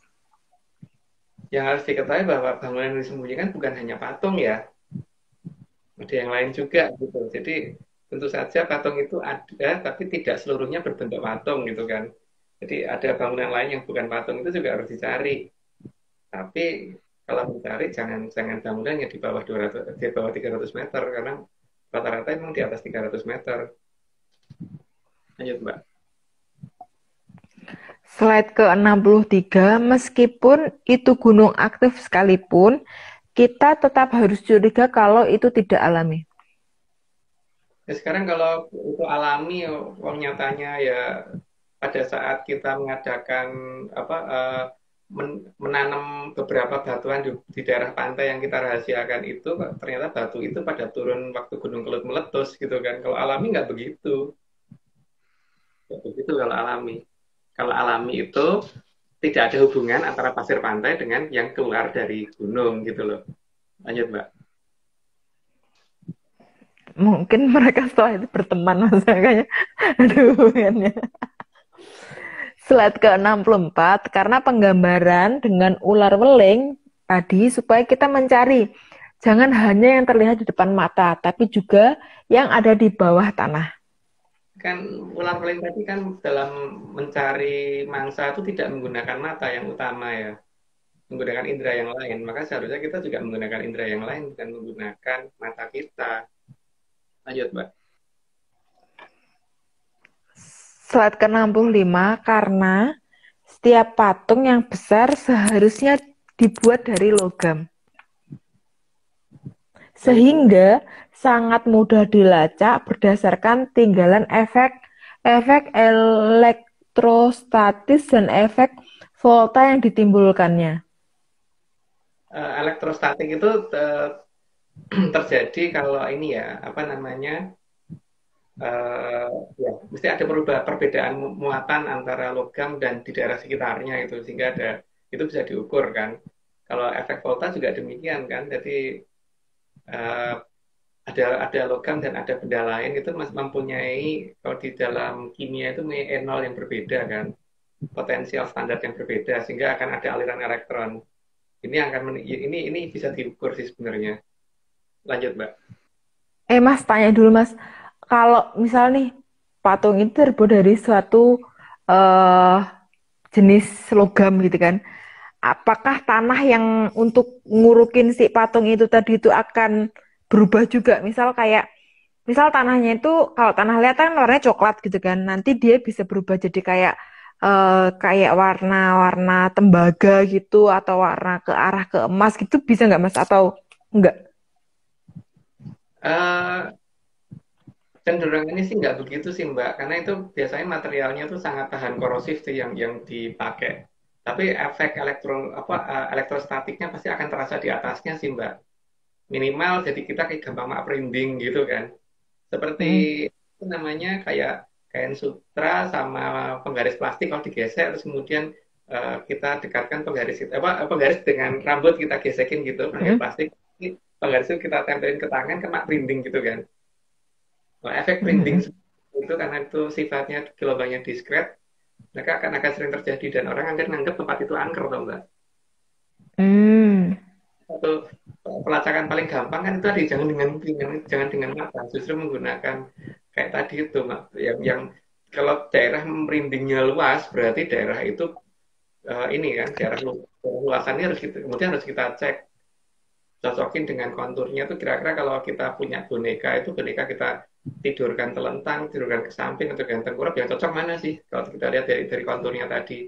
Yang harus diketahui bahwa bangunan yang disembunyikan bukan hanya patung ya. Ada yang lain juga gitu. Jadi tentu saja patung itu ada, tapi tidak seluruhnya berbentuk patung gitu kan. Jadi ada bangunan lain yang bukan patung itu juga harus dicari. Tapi kalau mencari jangan bangunan yang di bawah 300 meter, karena rata-rata memang di atas 300 meter. Lanjut Mbak. Slide ke-63, meskipun itu gunung aktif sekalipun, kita tetap harus curiga kalau itu tidak alami. Ya, sekarang kalau itu alami, nyatanya ya pada saat kita mengadakan menanam beberapa batuan di daerah pantai yang kita rahasiakan itu, ternyata batu itu pada turun waktu gunung kelut meletus gitu kan. Kalau alami nggak begitu. Begitu kalau alami. Kalau alami itu tidak ada hubungan antara pasir pantai dengan yang keluar dari gunung gitu loh. Lanjut, Mbak. Mungkin mereka setelah itu berteman mas, kayaknya ada hubungannya. Slide ke-64, karena penggambaran dengan ular weling tadi supaya kita mencari jangan hanya yang terlihat di depan mata, tapi juga yang ada di bawah tanah. Kan ular weling tadi kan dalam mencari mangsa itu tidak menggunakan mata yang utama ya, menggunakan indera yang lain. Maka seharusnya kita juga menggunakan indera yang lain bukan menggunakan mata kita. Lanjut, Mbak. Slide ke-65, karena setiap patung yang besar seharusnya dibuat dari logam. Sehingga sangat mudah dilacak berdasarkan tinggalan efek elektrostatis dan efek volta yang ditimbulkannya. Elektrostatik itu terjadi kalau ini ya, apa namanya, ya, mesti ada perbedaan muatan antara logam dan di daerah sekitarnya itu, sehingga itu bisa diukur kan. Kalau efek volta juga demikian kan, jadi ada logam dan ada benda lain itu mempunyai, kalau di dalam kimia itu mempunyai E0 yang berbeda kan, potensial standar yang berbeda, sehingga akan ada aliran elektron. Ini bisa diukur sih sebenarnya. Lanjut, Mbak. Mas, tanya dulu mas, kalau misal nih patung itu terbuat dari suatu jenis logam gitu kan, apakah tanah yang untuk ngurukin si patung itu tadi itu akan berubah juga? Misal tanahnya itu, kalau tanah liat kan warnanya coklat gitu kan, nanti dia bisa berubah jadi kayak warna-warna tembaga gitu, atau warna ke arah ke emas gitu, bisa nggak mas, atau enggak? Cenderungannya sih nggak begitu sih Mbak, karena itu biasanya materialnya tuh sangat tahan korosif tuh yang dipakai. Tapi efek elektrostatiknya pasti akan terasa di atasnya sih Mbak. Minimal jadi kita kayak gampang merinding gitu kan. Seperti itu namanya kayak kain sutra sama penggaris plastik kalau digesek terus kemudian kita dekatkan penggaris dengan rambut kita gesekin gitu pakai plastik. Penggaris itu kita tempelin ke tangan kena merinding gitu kan. Nah, efek printing itu karena itu sifatnya gelombangnya diskret, maka akan sering terjadi dan orang akan menganggap tempat itu angker, tau Mbak. Satu pelacakan paling gampang kan itu tadi jangan dengan mata, justru menggunakan kayak tadi itu, yang kalau daerah merindingnya luas berarti daerah itu ini kan daerah luasannya kemudian harus kita cek, cocokin dengan konturnya tuh kira-kira kalau kita punya boneka kita tidurkan telentang, tidurkan ke samping atau gantung tengkurap yang cocok mana sih kalau kita lihat dari konturnya tadi.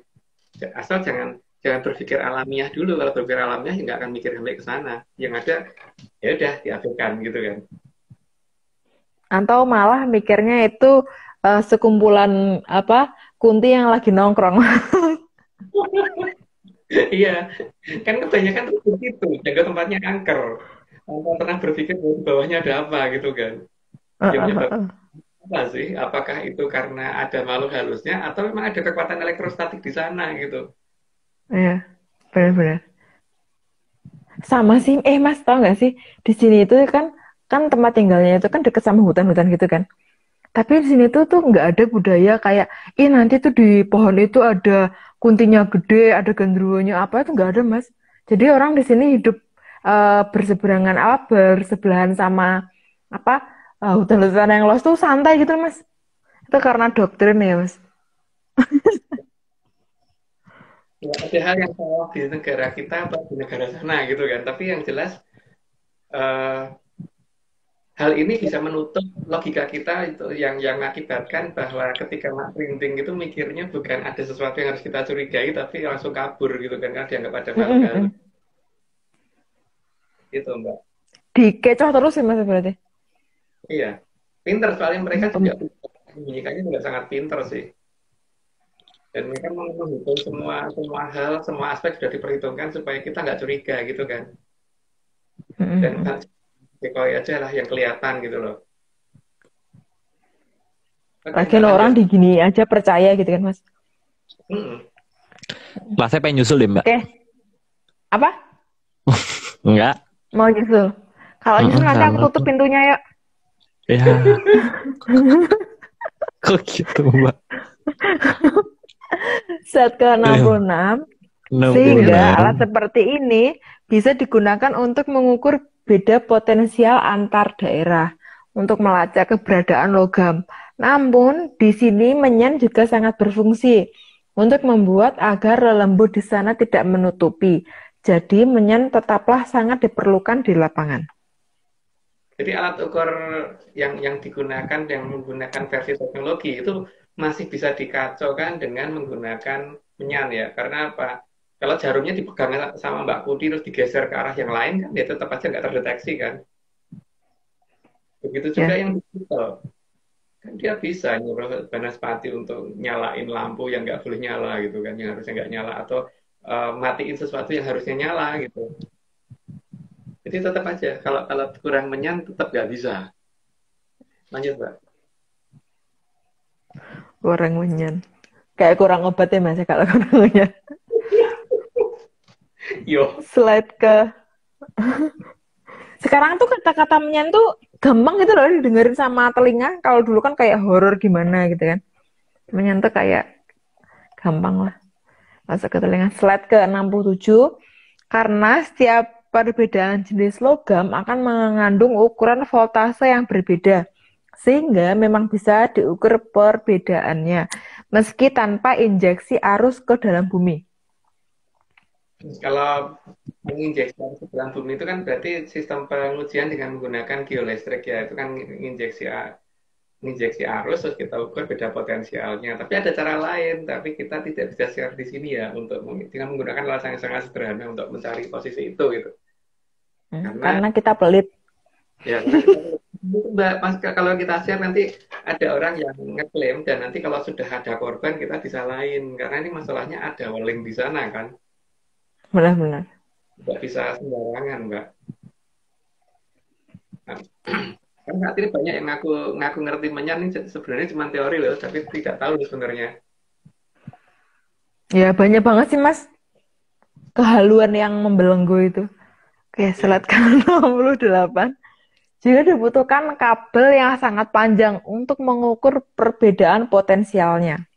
Asal jangan berpikir alamiah dulu. Kalau berpikir alamiah nggak akan mikir sampai ke sana. Yang ada ya udah diabaikan gitu kan. Atau malah mikirnya itu sekumpulan kunti yang lagi nongkrong. Iya, kan kebanyakan begitu, jaga tempatnya angker. Tanpa pernah berpikir bahwa di bawahnya ada apa gitu kan. Apa sih? Apakah itu karena ada makhluk halusnya atau memang ada kekuatan elektrostatik di sana gitu? Iya, benar-benar. Sama sih, mas tau nggak sih di sini itu kan tempat tinggalnya itu kan deket sama hutan-hutan gitu kan. Tapi di sini tuh nggak ada budaya kayak, nanti tuh di pohon itu ada kuntinya gede, ada genderuwonya apa, itu nggak ada mas. Jadi orang di sini hidup bersebelahan sama hutan-hutan yang luas tuh santai gitu mas. Itu karena doktrin ya mas. Ya, ada hal yang salah di negara kita atau di negara sana gitu kan. Tapi yang jelas hal ini bisa menutup logika kita itu yang mengakibatkan bahwa ketika mak printing itu mikirnya bukan ada sesuatu yang harus kita curigai tapi langsung kabur gitu kan, karena dianggap ada makhluk halus. Gitu Mbak. Dikecoh terus sih mas berarti. Iya, pinter soalnya mereka juga menyikapinya juga sangat pinter sih. Dan mereka menghitung semua hal, semua aspek sudah diperhitungkan supaya kita nggak curiga gitu kan. Dan dekoy aja lah yang kelihatan gitu loh. Oke, Lagian Mbak, lanjut. orang digini aja percaya gitu kan, Mas. Mm-mm. Lah saya pengen nyusul deh Mbak. Oke, apa? Enggak. Mau nyusul? Kalau nyusul nanti aku Karena tutup pintunya yuk. ya kok gitu Mbak. Set ke-66, 66. sehingga alat seperti ini bisa digunakan untuk mengukur beda potensial antar daerah untuk melacak keberadaan logam. Namun, di sini menyan juga sangat berfungsi untuk membuat agar lelembut di sana tidak menutupi. Jadi, menyan tetaplah sangat diperlukan di lapangan. Jadi alat ukur yang digunakan, yang menggunakan versi teknologi itu masih bisa dikacaukan dengan menggunakan menyan ya. Karena apa? Kalau jarumnya dipegang sama Mbak Putih terus digeser ke arah yang lain kan, dia tetap aja nggak terdeteksi kan. Begitu juga Ya, yang digital. Kan dia bisa nyuruh Banaspati untuk nyalain lampu yang nggak boleh nyala gitu kan, yang harusnya nggak nyala, atau matiin sesuatu yang harusnya nyala gitu. Jadi tetap aja kalau kalau kurang menyan tetap nggak bisa. Lanjut, Mbak. kurang menyan. Kayak kurang obat ya Mas ya kalau kurang menyan. Yo, Slide ke... Sekarang tuh kata-kata menyan tuh gampang gitu loh didengerin sama telinga. Kalau dulu kan kayak horor gimana gitu kan. Menyan tuh kayak gampang lah masuk ke telinga. Slide ke 67. Karena setiap perbedaan jenis logam akan mengandung ukuran voltase yang berbeda. Sehingga memang bisa diukur perbedaannya meski tanpa injeksi arus ke dalam bumi. kalau menginjeksi ke dalam bumi itu kan berarti sistem pengujian dengan menggunakan geolistrik ya. Itu kan menginjeksi arus terus kita ukur beda potensialnya. Tapi ada cara lain, tapi kita tidak bisa share di sini ya untuk dengan menggunakan alat yang sangat sederhana untuk mencari posisi itu gitu. Karena kita pelit. Ya, karena kita, Mbak, kalau kita share nanti ada orang yang ngeklaim dan nanti kalau sudah ada korban kita disalahin karena ini masalahnya ada link di sana kan, Benar-benar. nggak bisa sembarangan, Mbak. Nah, kan saat ini banyak yang ngaku ngerti menyan ini sebenarnya cuma teori loh, tapi tidak tahu sebenarnya. Ya banyak banget sih Mas kehaluan yang membelenggu itu. Kayak slide ke-68. Jika dibutuhkan kabel yang sangat panjang untuk mengukur perbedaan potensialnya.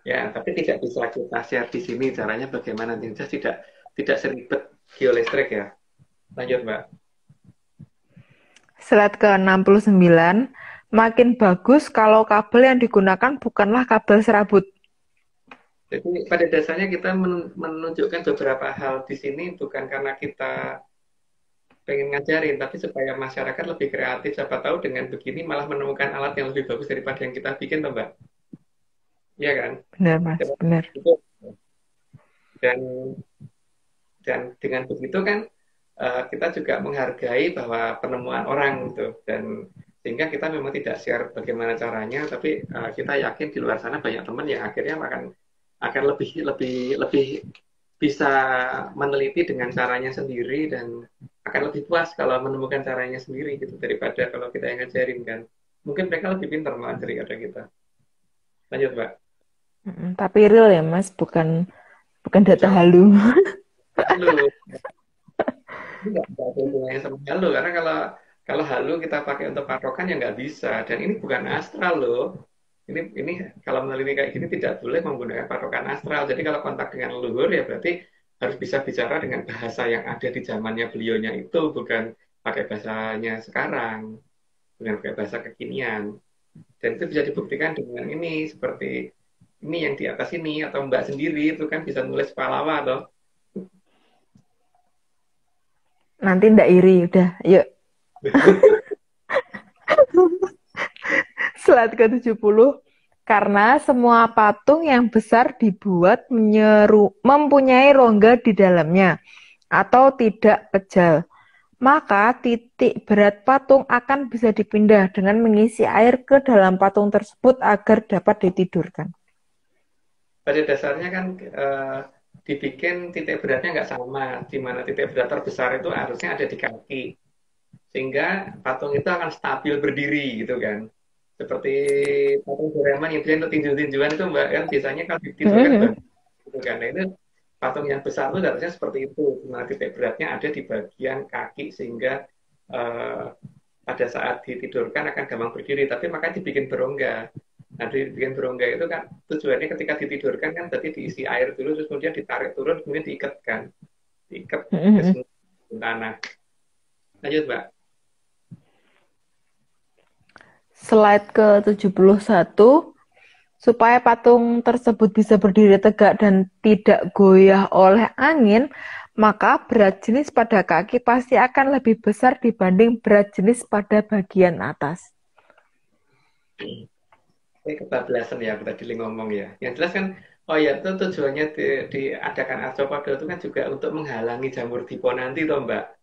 Ya, tapi tidak bisa kita share di sini caranya bagaimana, tidak seribet geolistrik ya. Lanjut, Mbak. Slide ke-69. Makin bagus kalau kabel yang digunakan bukanlah kabel serabut. Jadi pada dasarnya kita menunjukkan beberapa hal di sini bukan karena kita pengen ngajarin, tapi supaya masyarakat lebih kreatif. Siapa tahu dengan begini malah menemukan alat yang lebih bagus daripada yang kita bikin, toh, Mbak. Iya kan? Benar Mas, benar. Dan dengan begitu kan kita juga menghargai bahwa penemuan orang gitu, dan sehingga kita memang tidak share bagaimana caranya, tapi kita yakin di luar sana banyak teman yang akhirnya akan lebih bisa meneliti dengan caranya sendiri dan akan lebih puas kalau menemukan caranya sendiri gitu daripada kalau kita yang ngajarin kan. Mungkin mereka lebih pintar malah daripada kita. Lanjut, Mbak. Tapi real ya Mas, bukan data halu. Halu. Tidak ada hubungannya sama halu karena kalau halu kita pakai untuk patokan ya nggak bisa, dan ini bukan astral loh. Ini kalau meneliti kayak gini tidak boleh menggunakan patokan astral. Jadi kalau kontak dengan leluhur ya berarti harus bisa bicara dengan bahasa yang ada di zamannya beliaunya itu, bukan pakai bahasanya sekarang, bukan pakai bahasa kekinian. Dan itu bisa dibuktikan dengan ini, seperti ini yang di atas ini, atau Mbak sendiri itu kan bisa nulis pahlawa toh. Nanti ndak iri, udah, yuk. Slide ke-70. Karena semua patung yang besar dibuat mempunyai rongga di dalamnya atau tidak pejal. Maka titik berat patung akan bisa dipindah dengan mengisi air ke dalam patung tersebut agar dapat ditidurkan. Pada dasarnya kan dibikin titik beratnya nggak sama, di mana titik berat terbesar itu harusnya ada di kaki, sehingga patung itu akan stabil berdiri gitu kan. seperti patung Doraemon yang dia untuk tinju-tinjuan itu Mbak kan biasanya kalau ditidur kan bagus gitu kan. Nah, itu patung yang besar itu harusnya seperti itu. Nah, titik beratnya ada di bagian kaki sehingga eh, pada saat ditidurkan akan gampang berdiri. Tapi makanya dibikin berongga. Nah, dibikin berongga itu kan tujuannya ketika ditidurkan kan berarti diisi air dulu, terus kemudian ditarik turun, kemudian diikat kan. Diikat ke tanah. Lanjut Mbak. Slide ke-71, supaya patung tersebut bisa berdiri tegak dan tidak goyah oleh angin, maka berat jenis pada kaki pasti akan lebih besar dibanding berat jenis pada bagian atas. Ini kebablasan ya, tadi ngomong ya. Yang jelas kan, oh ya itu tujuannya diadakan arthropoda itu kan juga untuk menghalangi jamur tipe nanti toh Mbak.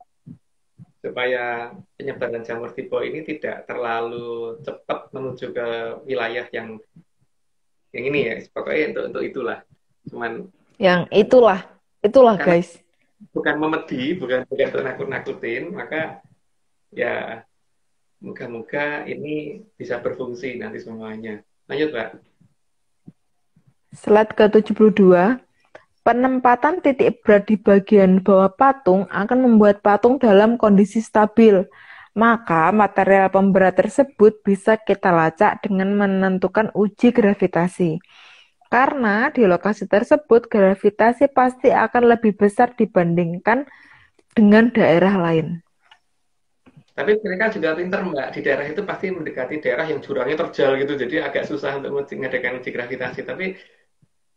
Supaya penyebaran jamur tipe ini tidak terlalu cepat menuju ke wilayah yang ini ya. Pokoknya untuk itulah. Cuman Yang itulah guys. Bukan memedi, bukan untuk nakut-nakutin, maka ya moga-moga ini bisa berfungsi nanti semuanya. Lanjut, Mbak. Slide ke-72, penempatan titik berat di bagian bawah patung akan membuat patung dalam kondisi stabil. Maka material pemberat tersebut bisa kita lacak dengan menentukan uji gravitasi. Karena di lokasi tersebut gravitasi pasti akan lebih besar dibandingkan dengan daerah lain. Tapi mereka juga pintar Mbak, di daerah itu pasti mendekati daerah yang jurangnya terjal gitu, jadi agak susah untuk mengadakan uji gravitasi. Tapi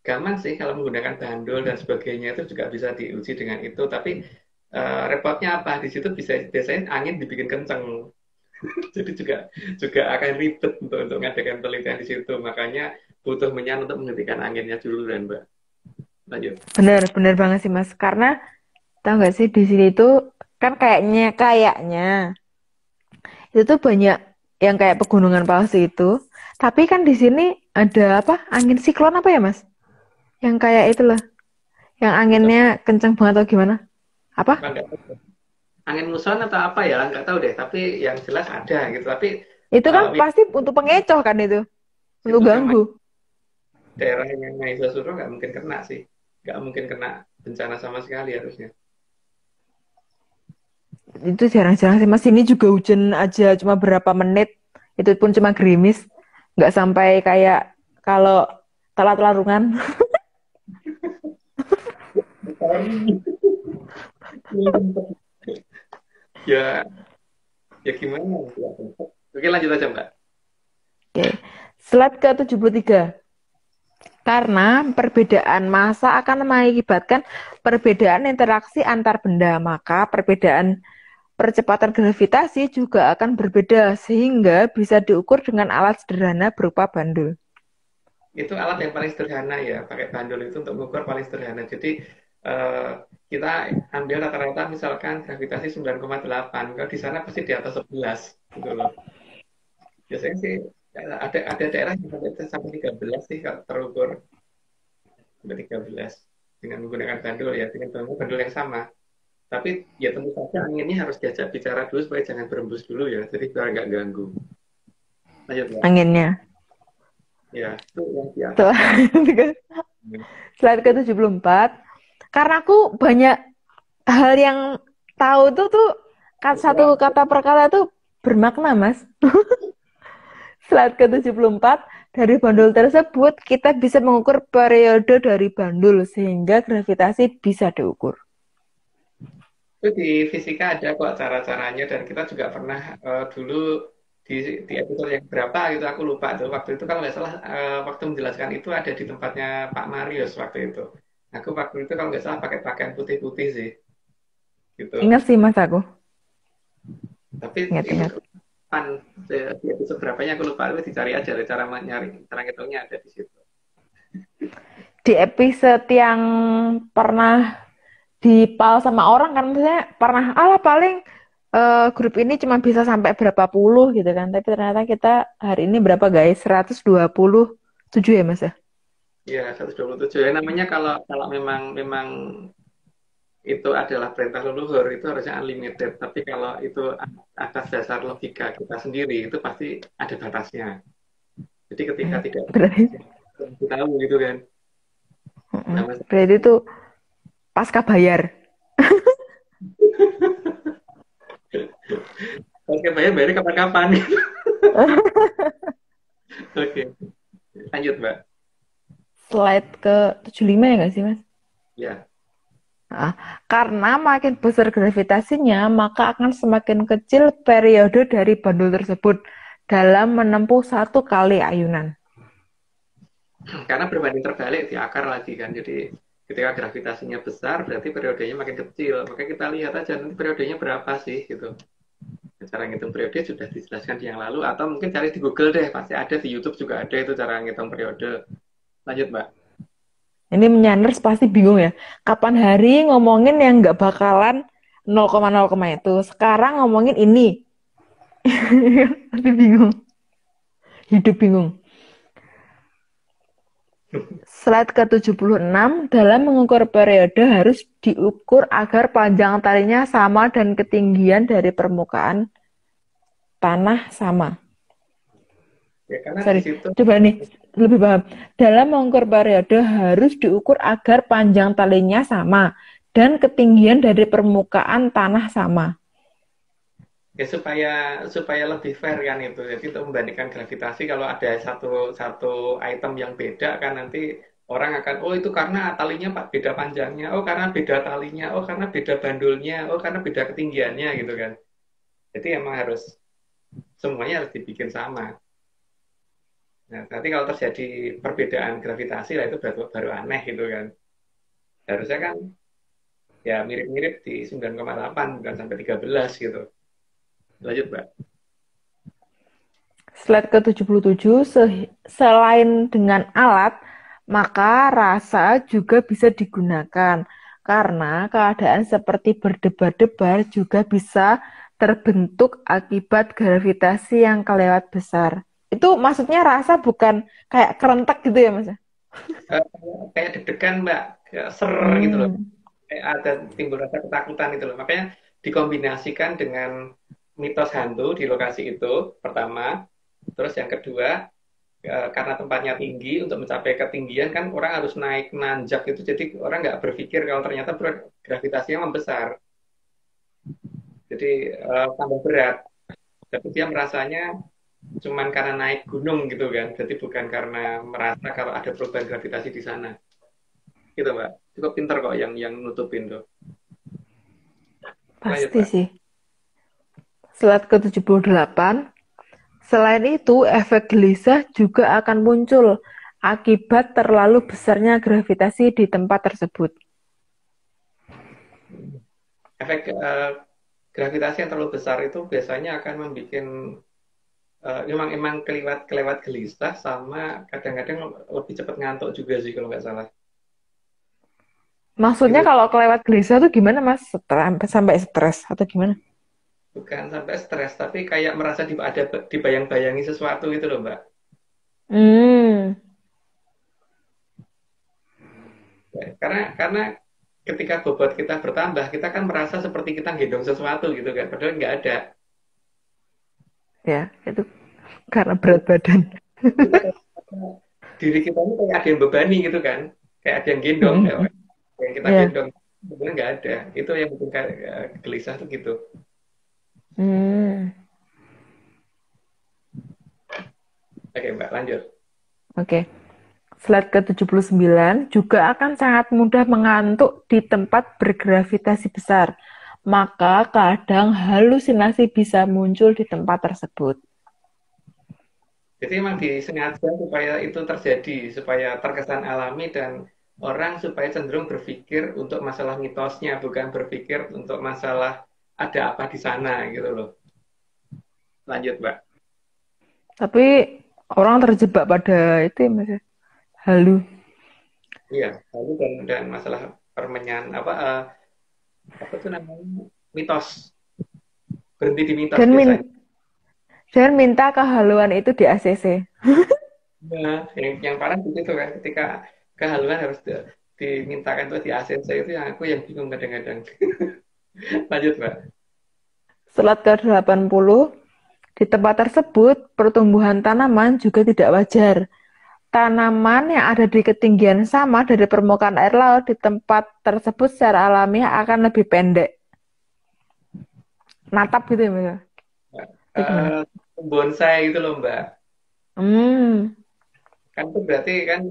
gampang sih kalau menggunakan bandul dan sebagainya itu juga bisa diuji dengan itu. Tapi repotnya apa? Di situ biasanya angin dibikin kenceng. Jadi juga akan ribet untuk mengadakan penelitian di situ. Makanya butuh menyan untuk menghentikan anginnya dulu dan Mbak. Lanjut. Benar banget sih Mas. Karena tahu nggak sih di sini tuh kan kayaknya itu tuh banyak yang kayak pegunungan palsu itu. Tapi kan di sini ada apa? Angin siklon apa ya Mas? Yang kayak itulah. Yang anginnya kencang banget atau gimana? Apa? Angin muson atau apa ya? Nggak tahu deh. Tapi yang jelas ada gitu. Tapi itu kan pasti untuk pengecoh kan itu. Untuk ganggu. Daerah yang Mahisa Suro nggak mungkin kena sih. Nggak mungkin kena bencana sama sekali harusnya. Itu jarang-jarang sih Mas. Ini juga hujan aja cuma berapa menit. Itu pun cuma gerimis. Nggak sampai kayak kalau telat larungan. ya gimana? Oke, lanjut aja Mbak. Oke. Slide ke-73. Karena perbedaan massa akan mengakibatkan perbedaan interaksi antar benda, maka perbedaan percepatan gravitasi juga akan berbeda, sehingga bisa diukur dengan alat sederhana berupa bandul. Itu alat yang paling sederhana ya, pakai bandul itu untuk mengukur paling sederhana. Jadi kita ambil rata-rata misalkan gravitasi 9,8, kalau di sana pasti di atas 11, gitu loh. Biasanya sih ada daerah yang sampai 13 sih kalau terukur sampai 13 dengan menggunakan bandul ya, dengan bandul yang sama. Tapi ya tentu saja anginnya harus diajak bicara dulu supaya jangan berembus dulu ya, jadi biar nggak ganggu. Lanjut ya. Anginnya. Ya, itu yang di atas. Slide ke-74. Karena aku banyak hal yang tahu tuh satu kata per kata tuh bermakna, Mas. Slide ke-74, dari bandul tersebut kita bisa mengukur periode dari bandul sehingga gravitasi bisa diukur. Itu di fisika ada kok cara-caranya dan kita juga pernah dulu di episode yang berapa gitu aku lupa tuh waktu itu kalau nggak salah waktu menjelaskan itu ada di tempatnya Pak Marius waktu itu. Aku waktu itu kalau nggak salah pakai pakaian putih-putih sih. Gitu. Ingat sih Mas aku. Tapi ingat. Di episode berapanya aku lupa, itu dicari aja cara nyari, cara ngitungnya ada di situ. Di episode yang pernah dipal sama orang kan, misalnya pernah paling grup ini cuma bisa sampai berapa puluh gitu kan, tapi ternyata kita hari ini berapa guys, 127 ya Mas ya? Iya 127 ya namanya kalau memang itu adalah perintah leluhur, itu harusnya unlimited. Tapi kalau itu atas dasar logika kita sendiri, itu pasti ada batasnya. Jadi ketika tidak ada Berarti, batasnya, kita tahu gitu kan. Nah, berarti itu pasca bayar. Oke, bayar kapan-kapan. Oke, lanjut Mbak. Slide ke 75 ya nggak sih, Mas? Ya, Karena makin besar gravitasinya, maka akan semakin kecil periode dari bandul tersebut dalam menempuh satu kali ayunan. karena berbanding terbalik di akar lagi kan. Jadi ketika gravitasinya besar, berarti periodenya makin kecil. Maka kita lihat aja nanti periodenya berapa sih gitu. Cara ngitung periode sudah dijelaskan di yang lalu, atau mungkin cari di Google deh, pasti ada di YouTube juga ada itu cara ngitung periode. Lanjut Mbak. Ini menyanders pasti bingung ya. Kapan hari ngomongin yang nggak bakalan 0,0 itu. Sekarang ngomongin ini. Pasti bingung. Hidup bingung. Slide ke-76, dalam mengukur periode harus diukur agar panjang talinya sama dan ketinggian dari permukaan tanah sama. Ya, karena Sorry, di situ coba nih, lebih paham. Dalam mengukur periode harus diukur agar panjang talinya sama dan ketinggian dari permukaan tanah sama. ya supaya lebih fair kan itu. Jadi untuk membandingkan gravitasi, kalau ada satu item yang beda kan nanti orang akan, oh itu karena talinya beda panjangnya, oh karena beda talinya, oh karena beda bandulnya, oh karena beda ketinggiannya gitu kan. Jadi emang semuanya harus dibikin sama. Nah, nanti kalau terjadi perbedaan gravitasi lah itu baru aneh gitu kan. Harusnya kan ya mirip-mirip di 9,8 bukan sampai 13 gitu. Lanjut, Mbak. Slide ke-77, selain dengan alat, maka rasa juga bisa digunakan. Karena keadaan seperti berdebar-debar juga bisa terbentuk akibat gravitasi yang kelewat besar. Itu maksudnya rasa bukan kayak kerentak gitu ya, Mas? Kayak deg-degan Mbak, kayak gitu loh, kayak ada timbul rasa ketakutan gitu loh. Makanya dikombinasikan dengan mitos hantu di lokasi itu pertama, terus yang kedua karena tempatnya tinggi, untuk mencapai ketinggian kan orang harus naik nanjak itu, jadi orang nggak berpikir kalau ternyata gravitasinya membesar, jadi tambah berat, tapi dia merasanya cuman karena naik gunung gitu kan, jadi bukan karena merasa kalau ada perubahan gravitasi di sana. Gitu Mbak, cukup pinter kok yang nutupin tuh. Pasti Lanjut, sih. Slide ke-78, selain itu efek gelisah juga akan muncul akibat terlalu besarnya gravitasi di tempat tersebut. Efek gravitasi yang terlalu besar itu biasanya akan membuat emang kelewat gelisah, sama kadang-kadang lebih cepat ngantuk juga sih kalau nggak salah. Maksudnya Itu kalau kelewat gelisah tuh gimana, Mas? Sampai stres atau gimana? bukan sampai stres, tapi kayak merasa dibayang-bayangi sesuatu gitu loh Mbak. Karena ketika bobot kita bertambah, kita kan merasa seperti kita gendong sesuatu gitu kan, padahal nggak ada. Ya, itu karena berat badan. Diri kita ini kayak ada yang bebani gitu kan, kayak ada yang gendong, yang kita gendong sebenarnya nggak ada. Itu yang bikin gelisah tuh gitu. Oke Mbak, lanjut. Oke. Slide ke-79 juga akan sangat mudah mengantuk di tempat bergravitasi besar. Maka kadang halusinasi bisa muncul di tempat tersebut. Jadi memang disengaja supaya itu terjadi, supaya terkesan alami dan orang supaya cenderung berpikir untuk masalah mitosnya, bukan berpikir untuk masalah ada apa di sana gitu loh. Lanjut Mbak. Tapi orang terjebak pada itu ya Mas. Halu. Iya, halu dan masalah permenyan apa tuh namanya, mitos. Berhenti di mitos biasanya. Dan minta kehaluan itu di ACC. Nah, yang parah begitu kan, ketika kehaluan harus dimintakan untuk di ACC itu yang aku yang bingung kadang-kadang. Lanjut, Mbak. Slide ke-80, di tempat tersebut pertumbuhan tanaman juga tidak wajar. Tanaman yang ada di ketinggian sama dari permukaan air laut di tempat tersebut secara alamiah akan lebih pendek. Natap gitu ya, Mbak? Itu gimana? Bonsai itu loh, Mbak. Hmm, Kan itu berarti kan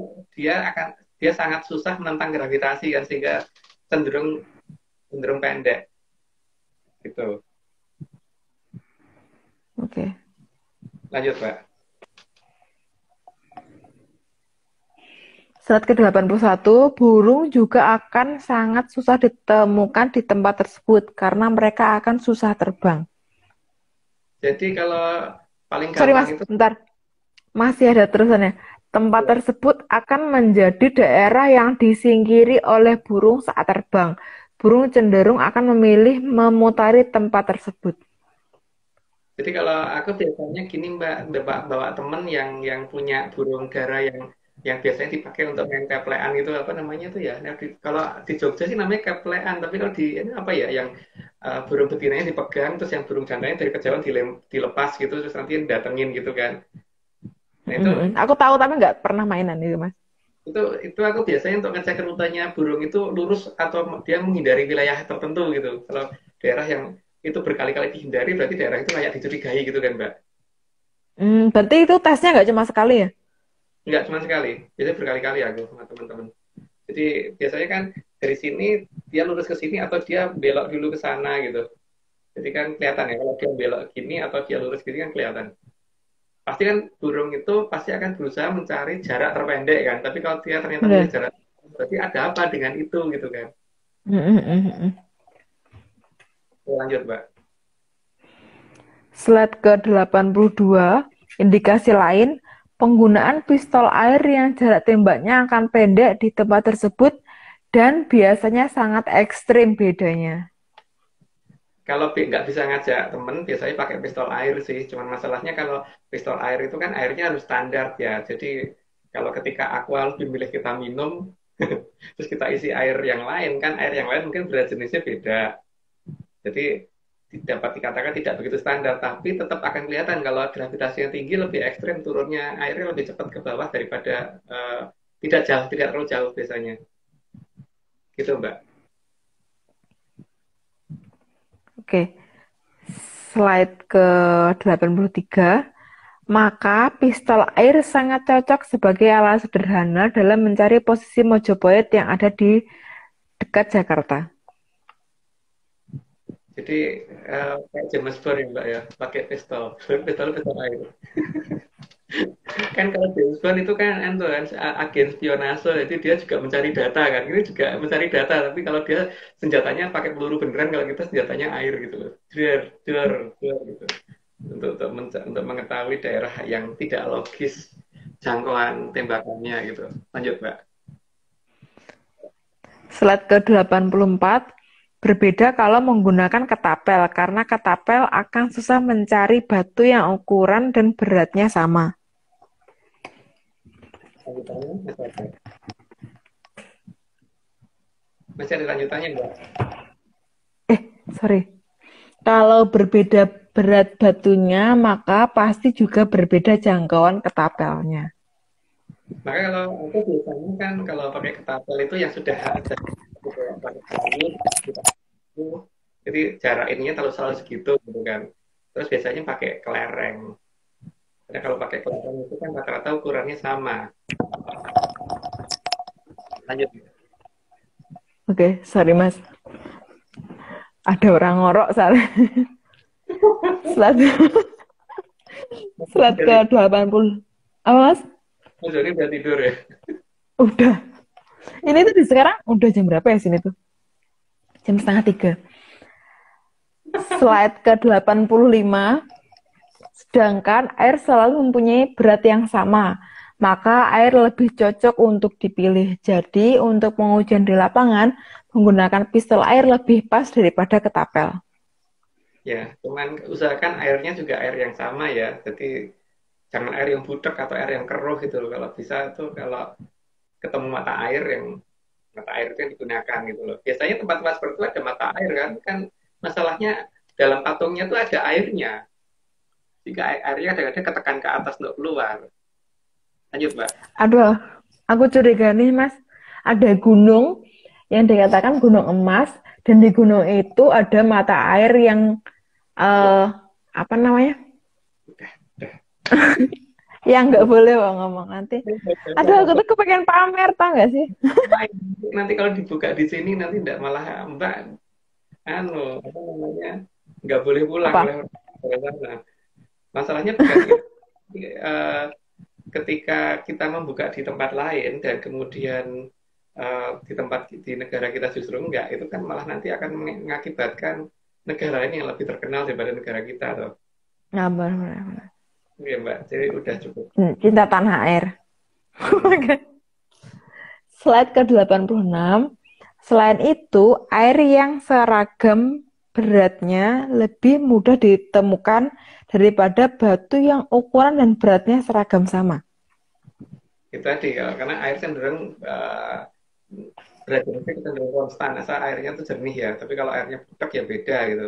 dia sangat susah menentang gravitasi kan sehingga cenderung pendek gitu. oke. Lanjut, Mbak. Slide ke-81, burung juga akan sangat susah ditemukan di tempat tersebut karena mereka akan susah terbang. Jadi kalau paling Sorry Mas, gampang itu bentar. Masih ada terusannya. Tempat tersebut akan menjadi daerah yang disingkiri oleh burung saat terbang. Burung cenderung akan memilih memutari tempat tersebut. Jadi kalau aku biasanya gini Mbak, bawa temen yang punya burung dara yang biasanya dipakai untuk main keplean itu apa namanya tuh ya? Nah, kalau di Jogja sih namanya keplean, tapi kalau di ini apa ya? Yang burung betinanya dipegang, terus yang burung jantannya dari kejauhan dilepas gitu, terus nanti datengin gitu kan. Nah itu Aku tahu tapi nggak pernah mainan itu Mas. itu aku biasanya untuk ngecek rutenya burung itu lurus atau dia menghindari wilayah tertentu gitu. Kalau daerah yang itu berkali-kali dihindari berarti daerah itu layak dicurigai gitu kan Mbak. Berarti itu tesnya nggak cuma sekali ya? Enggak cuma sekali, biasanya berkali-kali aku sama teman-teman. Jadi biasanya kan dari sini dia lurus ke sini atau dia belok dulu ke sana gitu. Jadi kan kelihatan ya kalau dia belok gini atau dia lurus gini kan kelihatan. Pasti kan burung itu pasti akan berusaha mencari jarak terpendek kan. Tapi kalau dia ternyata punya Benar. jarak, berarti ada apa dengan itu gitu kan. Lanjut Mbak. Slide ke-82, indikasi lain, penggunaan pistol air yang jarak tembaknya akan pendek di tempat tersebut dan biasanya sangat ekstrim bedanya. Kalau nggak bisa ngajak temen, biasanya pakai pistol air sih. Cuman masalahnya kalau pistol air itu kan airnya harus standar ya. Jadi kalau ketika aqua lebih milih kita minum, terus kita isi air yang lain, kan air yang lain mungkin berat jenisnya beda. Jadi dapat dikatakan tidak begitu standar, tapi tetap akan kelihatan kalau gravitasi yang tinggi lebih ekstrim, turunnya airnya lebih cepat ke bawah daripada tidak terlalu jauh biasanya. Gitu Mbak. Oke, slide ke-83. Maka pistol air sangat cocok sebagai alat sederhana dalam mencari posisi Mojopahit yang ada di dekat Jakarta. Jadi kayak James Bond ya Mbak ya, pakai pistol air. Kan kalau James Bond itu kan agen spionase, jadi dia juga mencari data kan. Ini juga mencari data, tapi kalau dia senjatanya pakai peluru beneran, kalau kita senjatanya air gitu loh. Duar gitu. Untuk mengetahui daerah yang tidak logis jangkauan tembakannya gitu. Lanjut, Mbak. Slide ke-84, berbeda kalau menggunakan ketapel, karena ketapel akan susah mencari batu yang ukuran dan beratnya sama. Lanjutannya, masih ada lanjutannya, Mbak? Sorry. Kalau berbeda berat batunya, maka pasti juga berbeda jangkauan ketapelnya. Maka kalau aku biasanya kan kalau pakai ketapel itu yang sudah ada pakai kayu, jadi jarak ininya selalu segitu gitu kan. Terus biasanya pakai kelereng. Karena kalau pakai kelereng itu kan rata-rata ukurannya sama. Lanjut. Oke, sorry Mas. Ada orang ngorok soalnya. Slide ke-80. Apa Mas? Mas Joni udah tidur ya? Udah. Ini tuh sekarang udah jam berapa ya sini tuh? Jam 2:30. Slide ke-85. Sedangkan air selalu mempunyai berat yang sama, maka air lebih cocok untuk dipilih. Jadi, untuk pengujian di lapangan, menggunakan pistol air lebih pas daripada ketapel. Ya, cuman usahakan airnya juga air yang sama ya. Jadi, jangan air yang butek atau air yang keruh gitu loh. Kalau bisa tuh kalau ketemu mata air yang mata air itu yang digunakan gitu loh. Biasanya tempat-tempat seperti itu ada mata air kan masalahnya dalam patungnya tuh ada airnya. Jika airnya kadang-kadang ketekan ke atas untuk keluar. Lanjut, Mbak. Aduh, aku curiga nih, Mas. Ada gunung yang dikatakan gunung emas, dan di gunung itu ada mata air yang apa namanya? Yang nggak boleh ngomong nanti. Aduh, aku tuh kepengen pamer, tau nggak sih? Nanti kalau dibuka di sini nanti enggak malah Mbak apa namanya? Nggak boleh pulang oleh orang. Masalahnya bukan ketika kita membuka di tempat lain dan kemudian di negara kita justru enggak, itu kan malah nanti akan mengakibatkan negara lain yang lebih terkenal daripada negara kita, toh. Nah, benar. Iya, Mbak. Jadi udah cukup. Cinta tanah air. Slide ke-86. Selain itu, air yang seragam beratnya lebih mudah ditemukan daripada batu yang ukuran dan beratnya seragam sama. Itu tadi, karena air cenderung beratnya cenderung konstan, asal airnya itu jernih ya. Tapi kalau airnya butek ya beda gitu.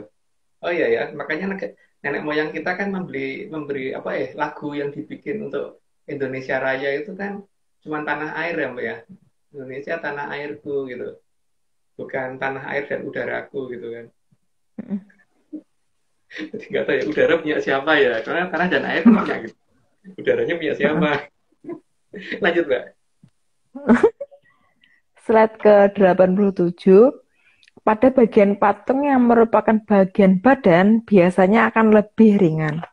Oh iya ya, makanya nenek moyang kita kan memberi apa ya, lagu yang dibikin untuk Indonesia Raya itu kan cuma tanah air ya, Mbak ya. Indonesia tanah airku gitu. Bukan tanah air dan udaraku gitu kan. Jadi nggak tahu ya udara punya siapa ya, karena tanah dan air punya gitu. Udaranya punya siapa? Lanjut, Mbak. Slide ke-87. Pada bagian patung yang merupakan bagian badan biasanya akan lebih ringan.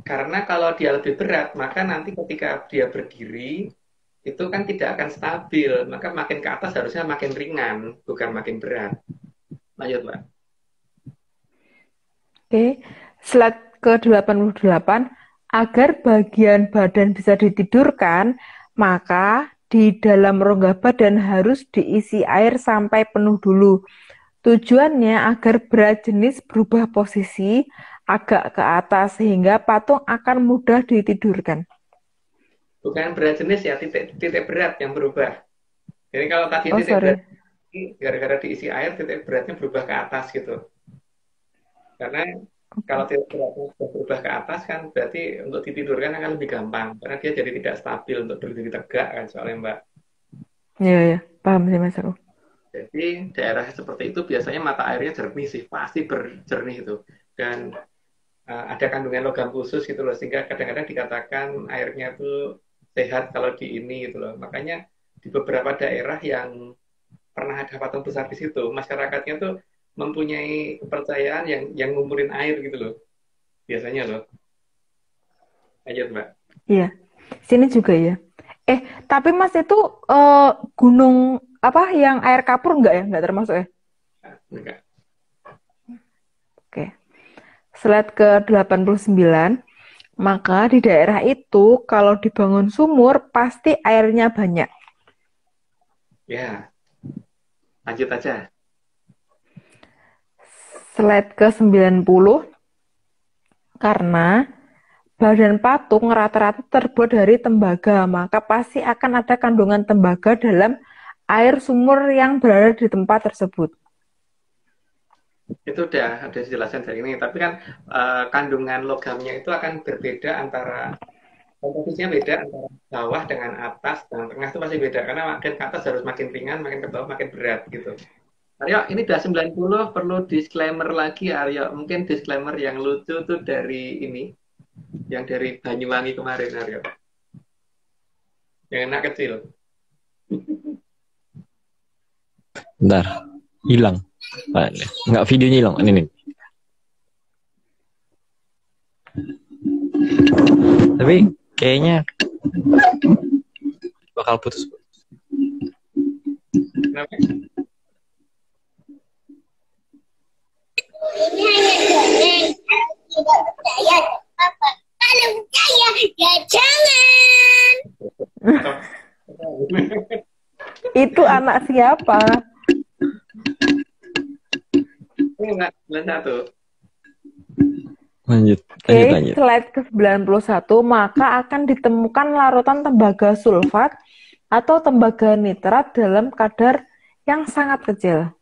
Karena kalau dia lebih berat, maka nanti ketika dia berdiri itu kan tidak akan stabil, maka makin ke atas harusnya makin ringan, bukan makin berat. Lanjut, Mbak. Oke, slide ke-88. Agar bagian badan bisa ditidurkan, maka di dalam rongga badan harus diisi air sampai penuh dulu. Tujuannya agar berat jenis berubah posisi agak ke atas sehingga patung akan mudah ditidurkan. Bukan berat jenis ya, titik berat yang berubah. Jadi kalau tadi titik berat gara-gara diisi air, titik beratnya berubah ke atas gitu. Karena kalau titik beratnya sudah berubah ke atas kan berarti untuk ditidurkan akan lebih gampang. Karena dia jadi tidak stabil untuk berdiri tegak kan soalnya, Mbak. Iya, paham sih Mas aku. Jadi daerah seperti itu biasanya mata airnya jernih sih, pasti berjernih itu. Dan ada kandungan logam khusus gitu loh, sehingga kadang-kadang dikatakan airnya itu sehat kalau di ini gitu loh. Makanya di beberapa daerah yang pernah ada patung besar di situ, masyarakatnya tuh mempunyai kepercayaan yang ngumurin air gitu loh. Biasanya loh. Lanjut, Mbak. Iya, sini juga ya. Tapi Mas itu gunung apa yang air kapur enggak ya? Enggak termasuk ya? Enggak. Oke. Slide ke-89. Maka di daerah itu kalau dibangun sumur pasti airnya banyak. Ya. Lanjut aja. Slide ke-90. Karena badan patung rata-rata terbuat dari tembaga, maka pasti akan ada kandungan tembaga dalam air sumur yang berada di tempat tersebut. Itu udah ada dijelasin dari ini, tapi kan kandungan logamnya itu akan berbeda antara komposisinya beda antara bawah dengan atas dan tengah itu pasti beda karena makin ke atas harus makin ringan, makin ke bawah makin berat gitu. Aryo, ini udah 90, perlu disclaimer lagi Aryo. Mungkin disclaimer yang lucu tuh dari ini, yang dari Banyuwangi kemarin Aryo. Yang anak kecil. Bentar, hilang. Nggak, videonya hilang. Ini nih. Tapi kayaknya bakal putus. Kenapa? Ini hanya dongeng. Tidak percaya apa? Kalau percaya ya jangan. Itu anak siapa? Enggak, satu. Lanjut. Slide ke-91, maka akan ditemukan larutan tembaga sulfat atau tembaga nitrat dalam kadar yang sangat kecil.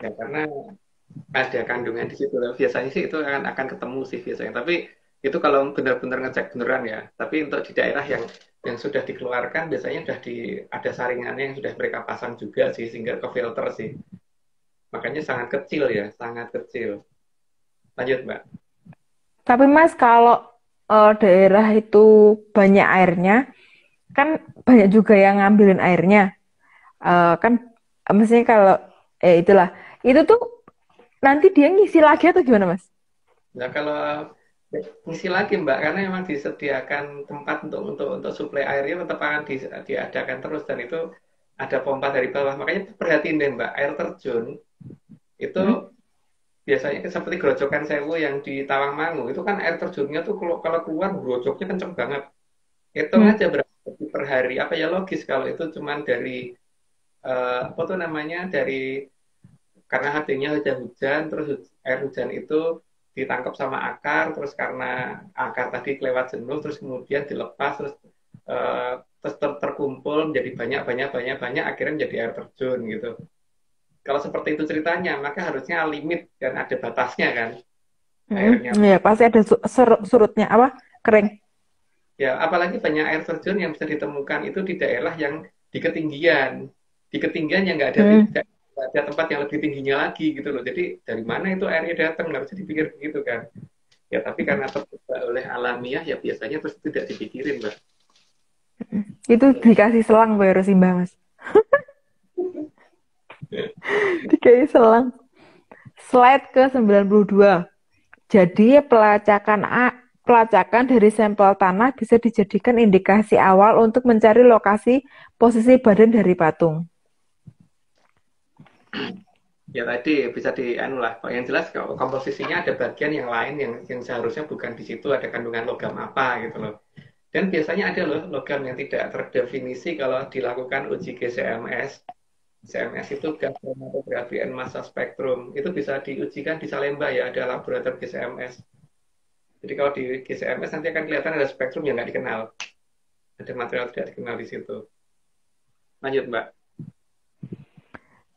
Ya, karena ada kandungan di situ. Biasanya sih itu akan ketemu sih biasanya. Tapi itu kalau benar-benar ngecek beneran ya. Tapi untuk di daerah yang sudah dikeluarkan biasanya sudah ada saringannya yang sudah mereka pasang juga sih sehingga ke filter sih. Makanya sangat kecil ya, sangat kecil. Lanjut, Mbak. Tapi Mas, kalau daerah itu banyak airnya, kan banyak juga yang ngambilin airnya. Kan maksudnya kalau itulah, itu tuh nanti dia ngisi lagi atau gimana Mas? Nah, kalau ngisi lagi Mbak, karena memang disediakan tempat untuk suplai airnya tetap akan diadakan terus dan itu ada pompa dari bawah. Makanya perhatiin deh Mbak, air terjun itu biasanya seperti Grojogan Sewu yang di Tawangmangu itu kan air terjunnya tuh kalau keluar grojoknya kenceng banget. Hitung aja berapa per hari. Apa ya logis kalau itu cuman dari apa tuh namanya dari karena hatinya hujan-hujan terus air hujan itu ditangkap sama akar terus karena akar tadi kelewat jenuh terus kemudian dilepas terus terkumpul menjadi banyak akhirnya menjadi air terjun gitu. Kalau seperti itu ceritanya maka harusnya limit dan ada batasnya kan airnya. Ya pasti ada surutnya apa kering. Ya apalagi banyak air terjun yang bisa ditemukan itu di daerah yang di ketinggian yang nggak ada tempat yang lebih tingginya lagi gitu loh. Jadi dari mana itu airnya datang nggak bisa dipikir begitu kan. Ya tapi karena terbuka oleh alamiah ya biasanya terus tidak dipikirin Mbak. Itu dikasih selang baru Mbak Mas. Dikasih selang. Slide ke 92. Jadi pelacakan dari sampel tanah bisa dijadikan indikasi awal untuk mencari lokasi posisi badan dari patung. Ya tadi bisa lah. Yang jelas komposisinya ada bagian yang lain yang seharusnya bukan di situ ada kandungan logam apa gitu loh. Dan biasanya ada loh logam yang tidak terdefinisi kalau dilakukan uji GCMS. GCMS itu gas kromatografi and massa spektrum. Itu bisa diujikan di Salemba ya, ada laboratorium GCMS. Jadi kalau di GCMS nanti akan kelihatan ada spektrum yang nggak dikenal. Ada material tidak dikenal di situ. Lanjut Mbak.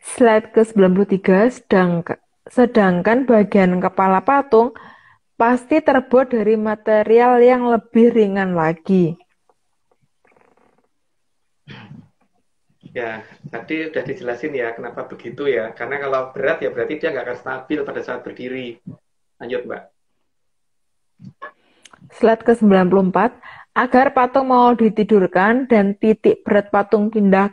Slide ke-93, sedangkan bagian kepala patung pasti terbuat dari material yang lebih ringan lagi. Ya, tadi udah dijelasin ya kenapa begitu ya. Karena kalau berat ya berarti dia nggak akan stabil pada saat berdiri. Lanjut Mbak. Slide ke-94, agar patung mau ditidurkan dan titik berat patung pindah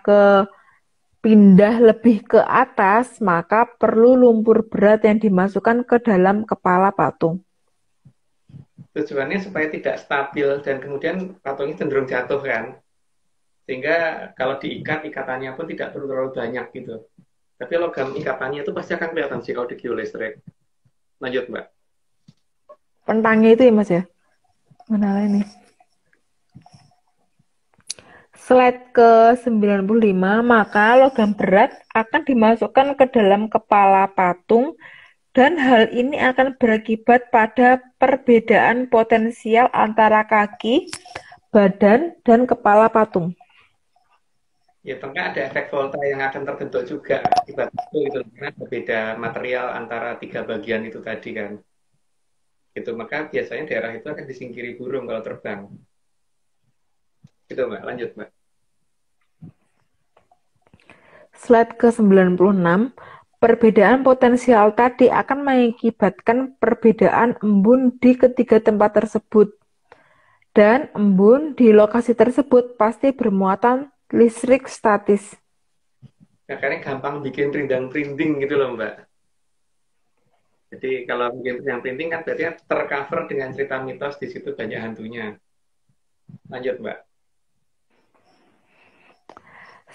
lebih ke atas, maka perlu lumpur berat yang dimasukkan ke dalam kepala patung. Tujuannya supaya tidak stabil dan kemudian patungnya cenderung jatuh kan. Sehingga kalau diikat, ikatannya pun tidak perlu terlalu banyak gitu. Tapi logam ikatannya itu pasti akan kelihatan sih kalau di geolistrik. Lanjut Mbak. Pentangnya itu ya Mas ya? Mana ini? Slide ke-95, maka logam berat akan dimasukkan ke dalam kepala patung dan hal ini akan berakibat pada perbedaan potensial antara kaki, badan, dan kepala patung. Ya tentunya ada efek volta yang akan terbentuk juga akibat itu karena berbeda material antara tiga bagian itu tadi kan. Gitu, maka biasanya daerah itu akan disingkiri burung kalau terbang. Gitu Mbak, lanjut Mbak. Slide ke-96, perbedaan potensial tadi akan mengakibatkan perbedaan embun di ketiga tempat tersebut. Dan embun di lokasi tersebut pasti bermuatan listrik statis. Nah, karena gampang bikin rindang-rinding gitu loh Mbak. Jadi kalau bikin rindang-rinding kan berarti tercover dengan cerita mitos di situ banyak hantunya. Lanjut Mbak.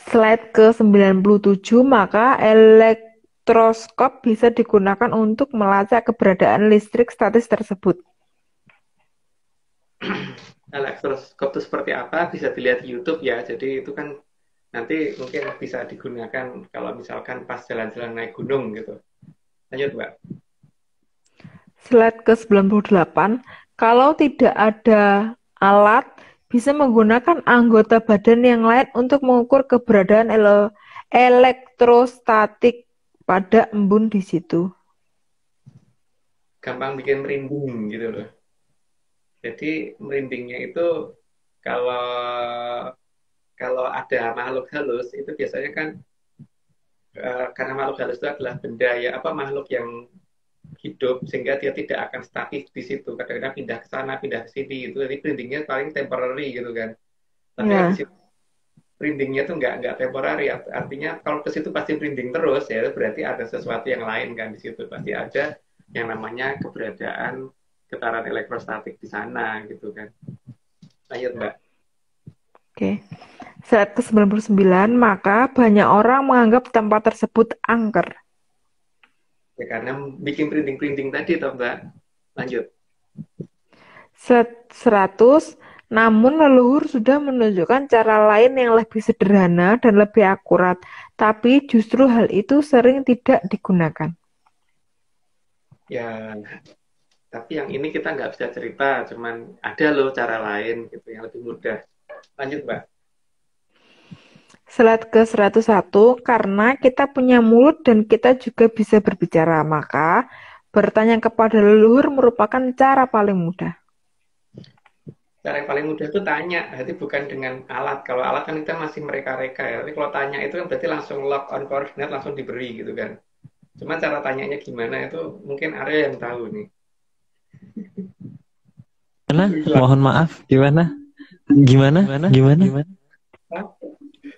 Slide ke-97, maka elektroskop bisa digunakan untuk melacak keberadaan listrik statis tersebut. Elektroskop itu seperti apa bisa dilihat di YouTube ya. Jadi itu kan nanti mungkin bisa digunakan kalau misalkan pas jalan-jalan naik gunung gitu. Lanjut Mbak. Slide ke-98, kalau tidak ada alat bisa menggunakan anggota badan yang lain untuk mengukur keberadaan elektrostatik pada embun di situ. Gampang bikin merinding gitu loh. Jadi merindingnya itu kalau kalau ada makhluk halus itu biasanya kan karena makhluk halus itu adalah benda ya apa makhluk yang hidup sehingga dia tidak akan statis di situ. Kadang-kadang pindah ke sana, pindah ke sini gitu. Jadi merindingnya paling temporary gitu kan. Tapi kalau di Ya, situ merindingnya tuh nggak temporary. Artinya kalau ke situ pasti merinding terus ya berarti ada sesuatu yang lain kan di situ. Pasti ada yang namanya keberadaan getaran elektrostatik di sana gitu kan. Lanjut Mbak. oke. Slide ke-99, maka banyak orang menganggap tempat tersebut angker. Ya karena bikin printing-printing tadi toh Mbak. Lanjut. Slide 100, namun leluhur sudah menunjukkan cara lain yang lebih sederhana dan lebih akurat, tapi justru hal itu sering tidak digunakan. Ya, tapi yang ini kita nggak bisa cerita, cuman ada loh cara lain gitu yang lebih mudah. Lanjut Mbak. Slide ke-101, karena kita punya mulut dan kita juga bisa berbicara, maka bertanya kepada leluhur merupakan cara paling mudah. Cara yang paling mudah itu tanya, berarti bukan dengan alat. Kalau alat kan kita masih mereka-reka ya. Tapi kalau tanya itu kan berarti langsung lock on coordinate, langsung diberi gitu kan. Cuma cara tanyanya gimana itu mungkin Arya yang tahu nih. Gimana? Mohon maaf, gimana? Gimana?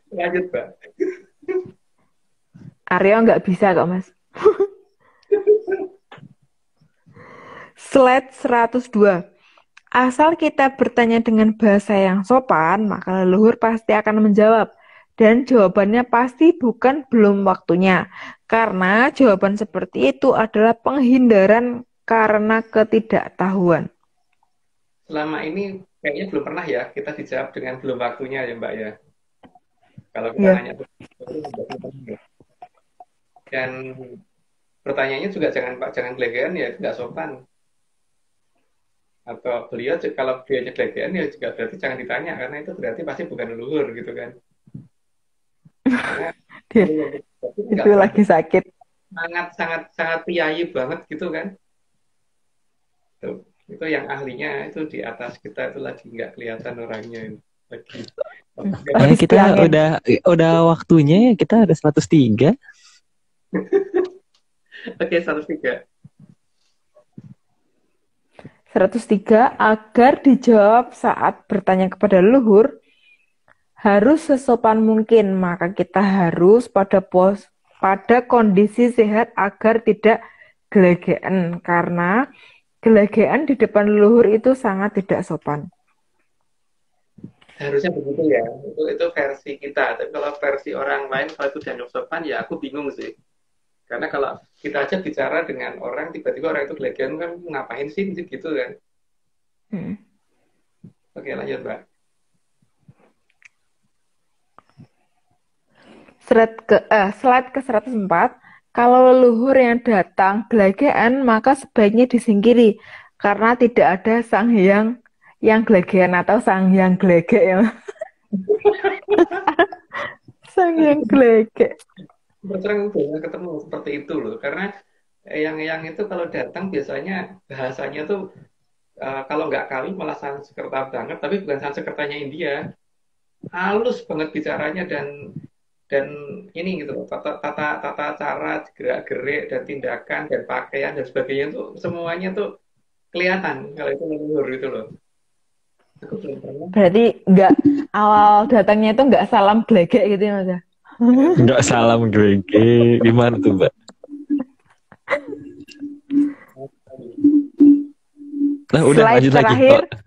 Lanjut Mbak. Aryo nggak bisa kok, Mas. Slide 102. Asal kita bertanya dengan bahasa yang sopan, maka leluhur pasti akan menjawab. Dan jawabannya pasti bukan belum waktunya. Karena jawaban seperti itu adalah penghindaran karena ketidaktahuan. Selama ini kayaknya belum pernah ya kita dijawab dengan belum waktunya ya Mbak ya. Kalau kita Ya. nanya itu sudah pernah ya. Dan pertanyaannya juga jangan gelegean ya, nggak sopan. Atau beliau kalau beliau gelegean ya juga berarti jangan ditanya karena itu berarti pasti bukan leluhur gitu kan. Karena Dia itu itu lagi sakit. sangat priayi banget gitu kan. Itu yang ahlinya itu di atas kita itu lagi nggak kelihatan orangnya lagi. Kita udah waktunya ya, kita ada 103. Oke, 103. 103, agar dijawab saat bertanya kepada leluhur harus sesopan mungkin, maka kita harus pada kondisi sehat agar tidak gelegean, karena gelegean di depan leluhur itu sangat tidak sopan. Harusnya begitu ya. Itu versi kita. Tapi kalau versi orang lain kalau itu dianggap sopan ya aku bingung sih. Karena kalau kita aja bicara dengan orang tiba-tiba orang itu gelegean kan ngapain sih gitu kan. Oke, lanjut Mbak. Slide ke 104, kalau leluhur yang datang gelegean maka sebaiknya disingkiri karena tidak ada sang hyang yang gelegean atau sang hyang gelegek ya. Sang hyang gelegek. Terus ketemu seperti itu loh. Karena yang itu kalau datang biasanya bahasanya tuh kalau nggak kali malah Sanskerta banget, tapi bukan Sanskertanya India. Halus banget bicaranya dan ini gitu loh, tata cara gerak-gerik dan tindakan dan pakaian dan sebagainya tuh semuanya tuh kelihatan kalau itu leluhur gitu loh. Aku belum pernah. Berarti nggak awal datangnya itu nggak salam gelegek gitu ya Mas? Nggak salam grege. Gimana tuh Mbak? Nah udah Slide lanjut terakhir. lagi.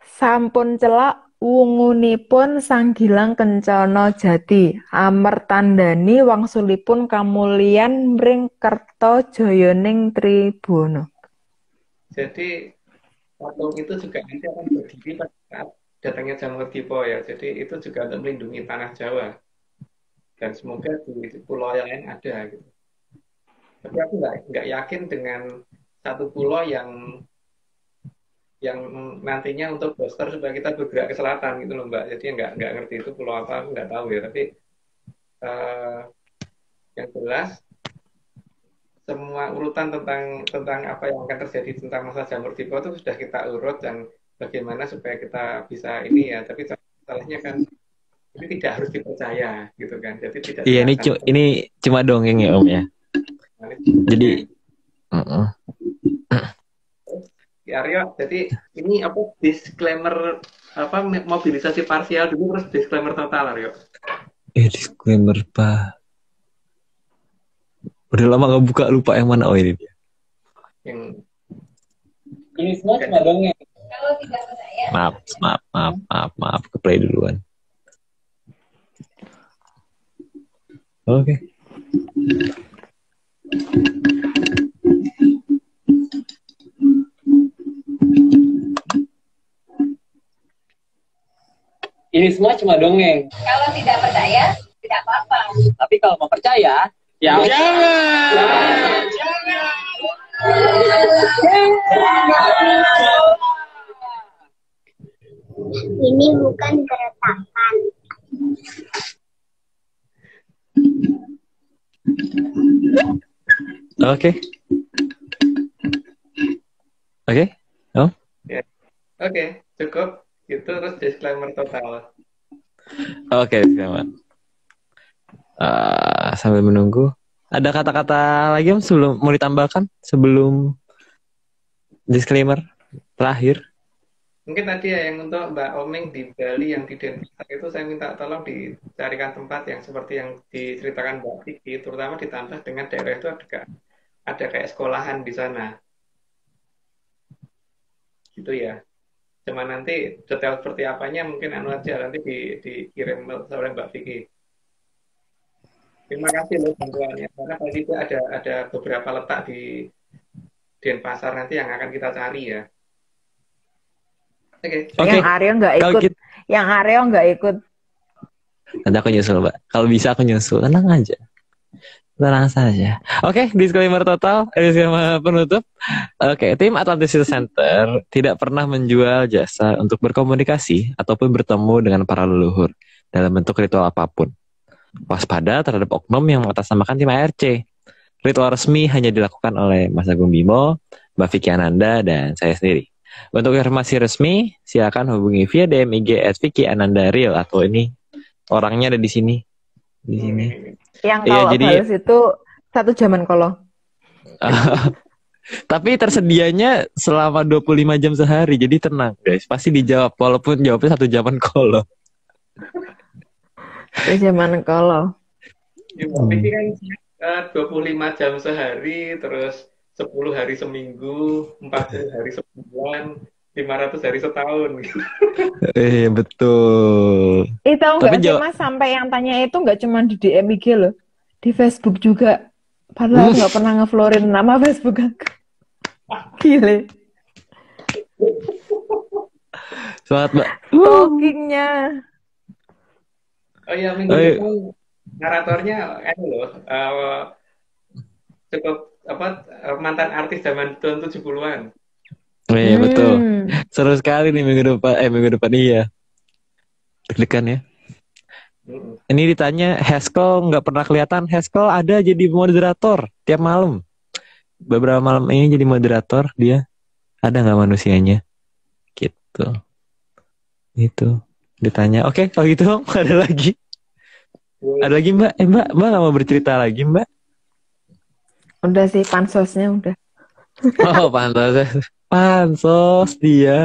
Sampun celak wungunipun sang Gilang Kencana Jati amertandani wangsulipun kamulyan mring kerta jayaning Tribuna. Jadi patung itu juga nanti akan berdiri pada saat datangnya Jamurdipa ya. Jadi itu juga untuk melindungi tanah Jawa. Dan semoga di pulau yang lain ada gitu. Tapi aku nggak yakin dengan satu pulau yang yang nantinya untuk booster supaya kita bergerak ke selatan gitu loh Mbak. Jadi nggak ngerti itu pulau apa, aku nggak tahu ya. Tapi yang jelas semua urutan tentang apa yang akan terjadi tentang masa jamur tiba itu sudah kita urut dan bagaimana supaya kita bisa ini ya. Tapi salahnya kan ini tidak harus dipercaya gitu kan. Jadi tidak. Iya, ini cuma dongeng ya Om ya. Jadi ya Aryo, jadi ini apa disclaimer apa mobilisasi parsial dulu terus disclaimer total Aryo. Disclaimer Pak. Udah lama gak buka, lupa yang mana. Oh ini dia. Yang Ini semua cuma dongeng. Kalau tidak percaya. Maaf, ke play duluan. Oke. Ini semua cuma dongeng. Kalau tidak percaya, tidak apa-apa. Tapi kalau mau percaya, ya jangan. Ini bukan gertakan. Oke. Oh. Oke, cukup. Itu terus disclaimer total. Oke, teman. Sambil menunggu. Ada kata-kata lagi Om sebelum mau ditambahkan sebelum disclaimer terakhir? Mungkin tadi ya yang untuk Mbak Omeng di Bali yang di Denpasar itu saya minta tolong dicarikan tempat yang seperti yang diceritakan Mbak Vicky, terutama ditambah dengan daerah itu ada kayak sekolahan di sana. Gitu ya. Cuma nanti detail seperti apanya mungkin aja nanti dikirim oleh Mbak Vicky. Terima kasih loh bantuannya. Karena tadi itu ada beberapa letak di Denpasar nanti yang akan kita cari ya. Oke. Yang Aryo nggak ikut. Yang Aryo nggak ikut. Nanti aku nyusul, Mbak. Kalau bisa aku nyusul. Tenang aja. Tenang saja. Oke, disclaimer total. Disclaimer penutup. Oke, tim Atlantis Center tidak pernah menjual jasa untuk berkomunikasi ataupun bertemu dengan para leluhur dalam bentuk ritual apapun. Waspada terhadap oknum yang mengatasnamakan tim ARC. Ritual resmi hanya dilakukan oleh Mas Agung Bimo, Mbak Vicky Ananda, dan saya sendiri. Untuk informasi resmi, silakan hubungi via DM IG @VickyAnandaReal atau ini orangnya ada di sini. Di sini. Yang kalau jadi, balas itu 1 jaman kolo. Tapi tersedianya selama 25 jam sehari, jadi tenang guys. Pasti dijawab, walaupun jawabnya 1 jaman kolo. 1 jaman kolo. Ya, Vicky kan 25 jam sehari, terus 10 hari seminggu, 40 hari sebulan, 500 hari setahun. Betul. Tahu nggak sih Mas, sampai yang tanya itu nggak cuma di DM IG loh, di Facebook juga. Padahal nggak pernah ngeflorin nama Facebook aku. Gile. Semangat Mbak. Talkingnya. Oh iya, minggu depan naratornya loh, cukup mantan artis zaman tahun 70-an. Iya betul. Seru sekali nih minggu depan iya. Deg-degan ya. Ini ditanya Haskell nggak pernah kelihatan. Haskell ada jadi moderator tiap malam. Beberapa malam ini jadi moderator dia. Ada nggak manusianya? Gitu. Itu ditanya. Oke, kalau gitu ada lagi. Ada lagi Mbak? Mbak nggak mau bercerita lagi Mbak? Udah sih, pansosnya udah. Oh, pansos dia.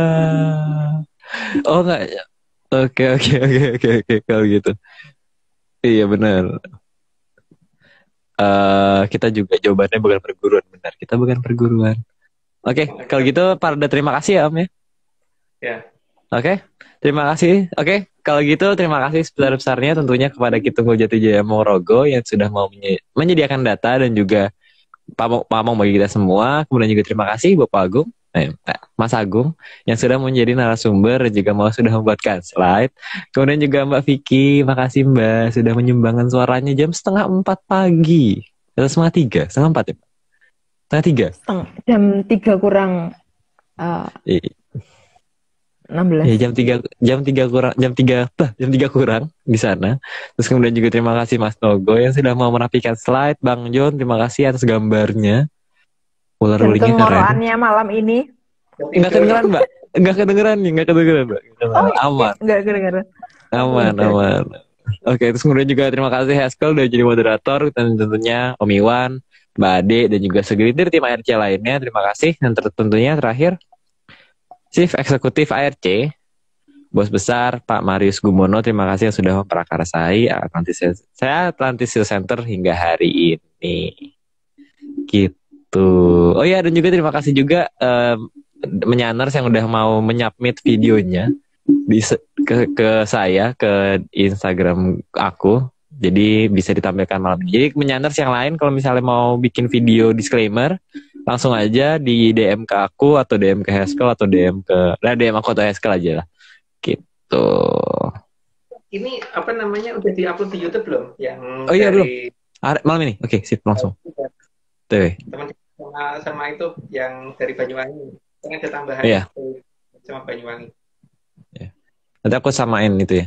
Oh enggak. Oke kalau gitu. Iya benar. Kita juga jawabannya bukan perguruan, benar. Kita bukan perguruan. Oke, kalau gitu Parda terima kasih ya Om ya. Ya. Oke, terima kasih. Oke, kalau gitu terima kasih sebesar-besarnya tentunya kepada Kitunggu Jatijaya Morogo yang sudah mau menyediakan data dan juga pamong bagi kita semua. Kemudian juga terima kasih Bapak Agung, Mas Agung yang sudah menjadi narasumber dan juga sudah membuatkan slide. Kemudian juga Mbak Vicky, makasih Mbak sudah menyumbangkan suaranya jam 2:30 pagi. Atau 2:30, 2:30 ya Pak? 2:30? Jam 3 kurang 16. Ya jam 3 kurang di sana. Terus kemudian juga terima kasih Mas Nogo yang sudah mau merapikan slide. Bang John, terima kasih atas gambarnya. Ular Dan gulingnya keren. kengoroannya malam ini. Enggak kedengeran, Mbak. Enggak kedengeran, Mbak. Oh, Aman. enggak kedengeran. Aman. Oke, terus kemudian juga terima kasih Haskell udah jadi moderator, dan tentunya Om Iwan, Mbak Ade, dan juga segelintir tim ARC lainnya. Terima kasih. Dan tentunya terakhir Chief Eksekutif ARC, Bos Besar Pak Marius Gumono, terima kasih yang sudah memprakarsai Atlantis Center hingga hari ini. Gitu. Oh ya, dan juga terima kasih juga Menyaners yang udah mau menyubmit videonya ke saya, ke Instagram aku. Jadi bisa ditampilkan malam ini. Jadi Menyaners yang lain kalau misalnya mau bikin video disclaimer, langsung aja di DM ke aku atau DM ke Haskell atau DM aku atau Haskell aja lah. Gitu. Ini apa namanya udah diupload di YouTube belum? Yang iya dari... belum. Malam ini. Oke, sip langsung. Tuh. Teman sama itu yang dari Banyuwangi. Kan ada tambahan sama Banyuwangi. Ya. Nanti aku samain itu ya.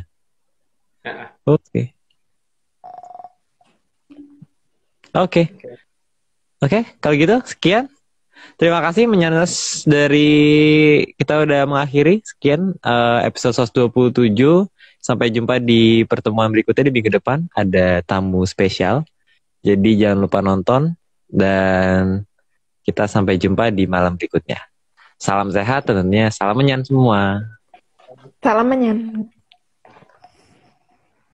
Oke, kalau gitu sekian. Terima kasih Menyaners, dari kita udah mengakhiri sekian episode 127. Sampai jumpa di pertemuan berikutnya di minggu depan, ada tamu spesial. Jadi jangan lupa nonton dan kita sampai jumpa di malam berikutnya. Salam sehat tentunya, salam menyan semua. Salam menyan.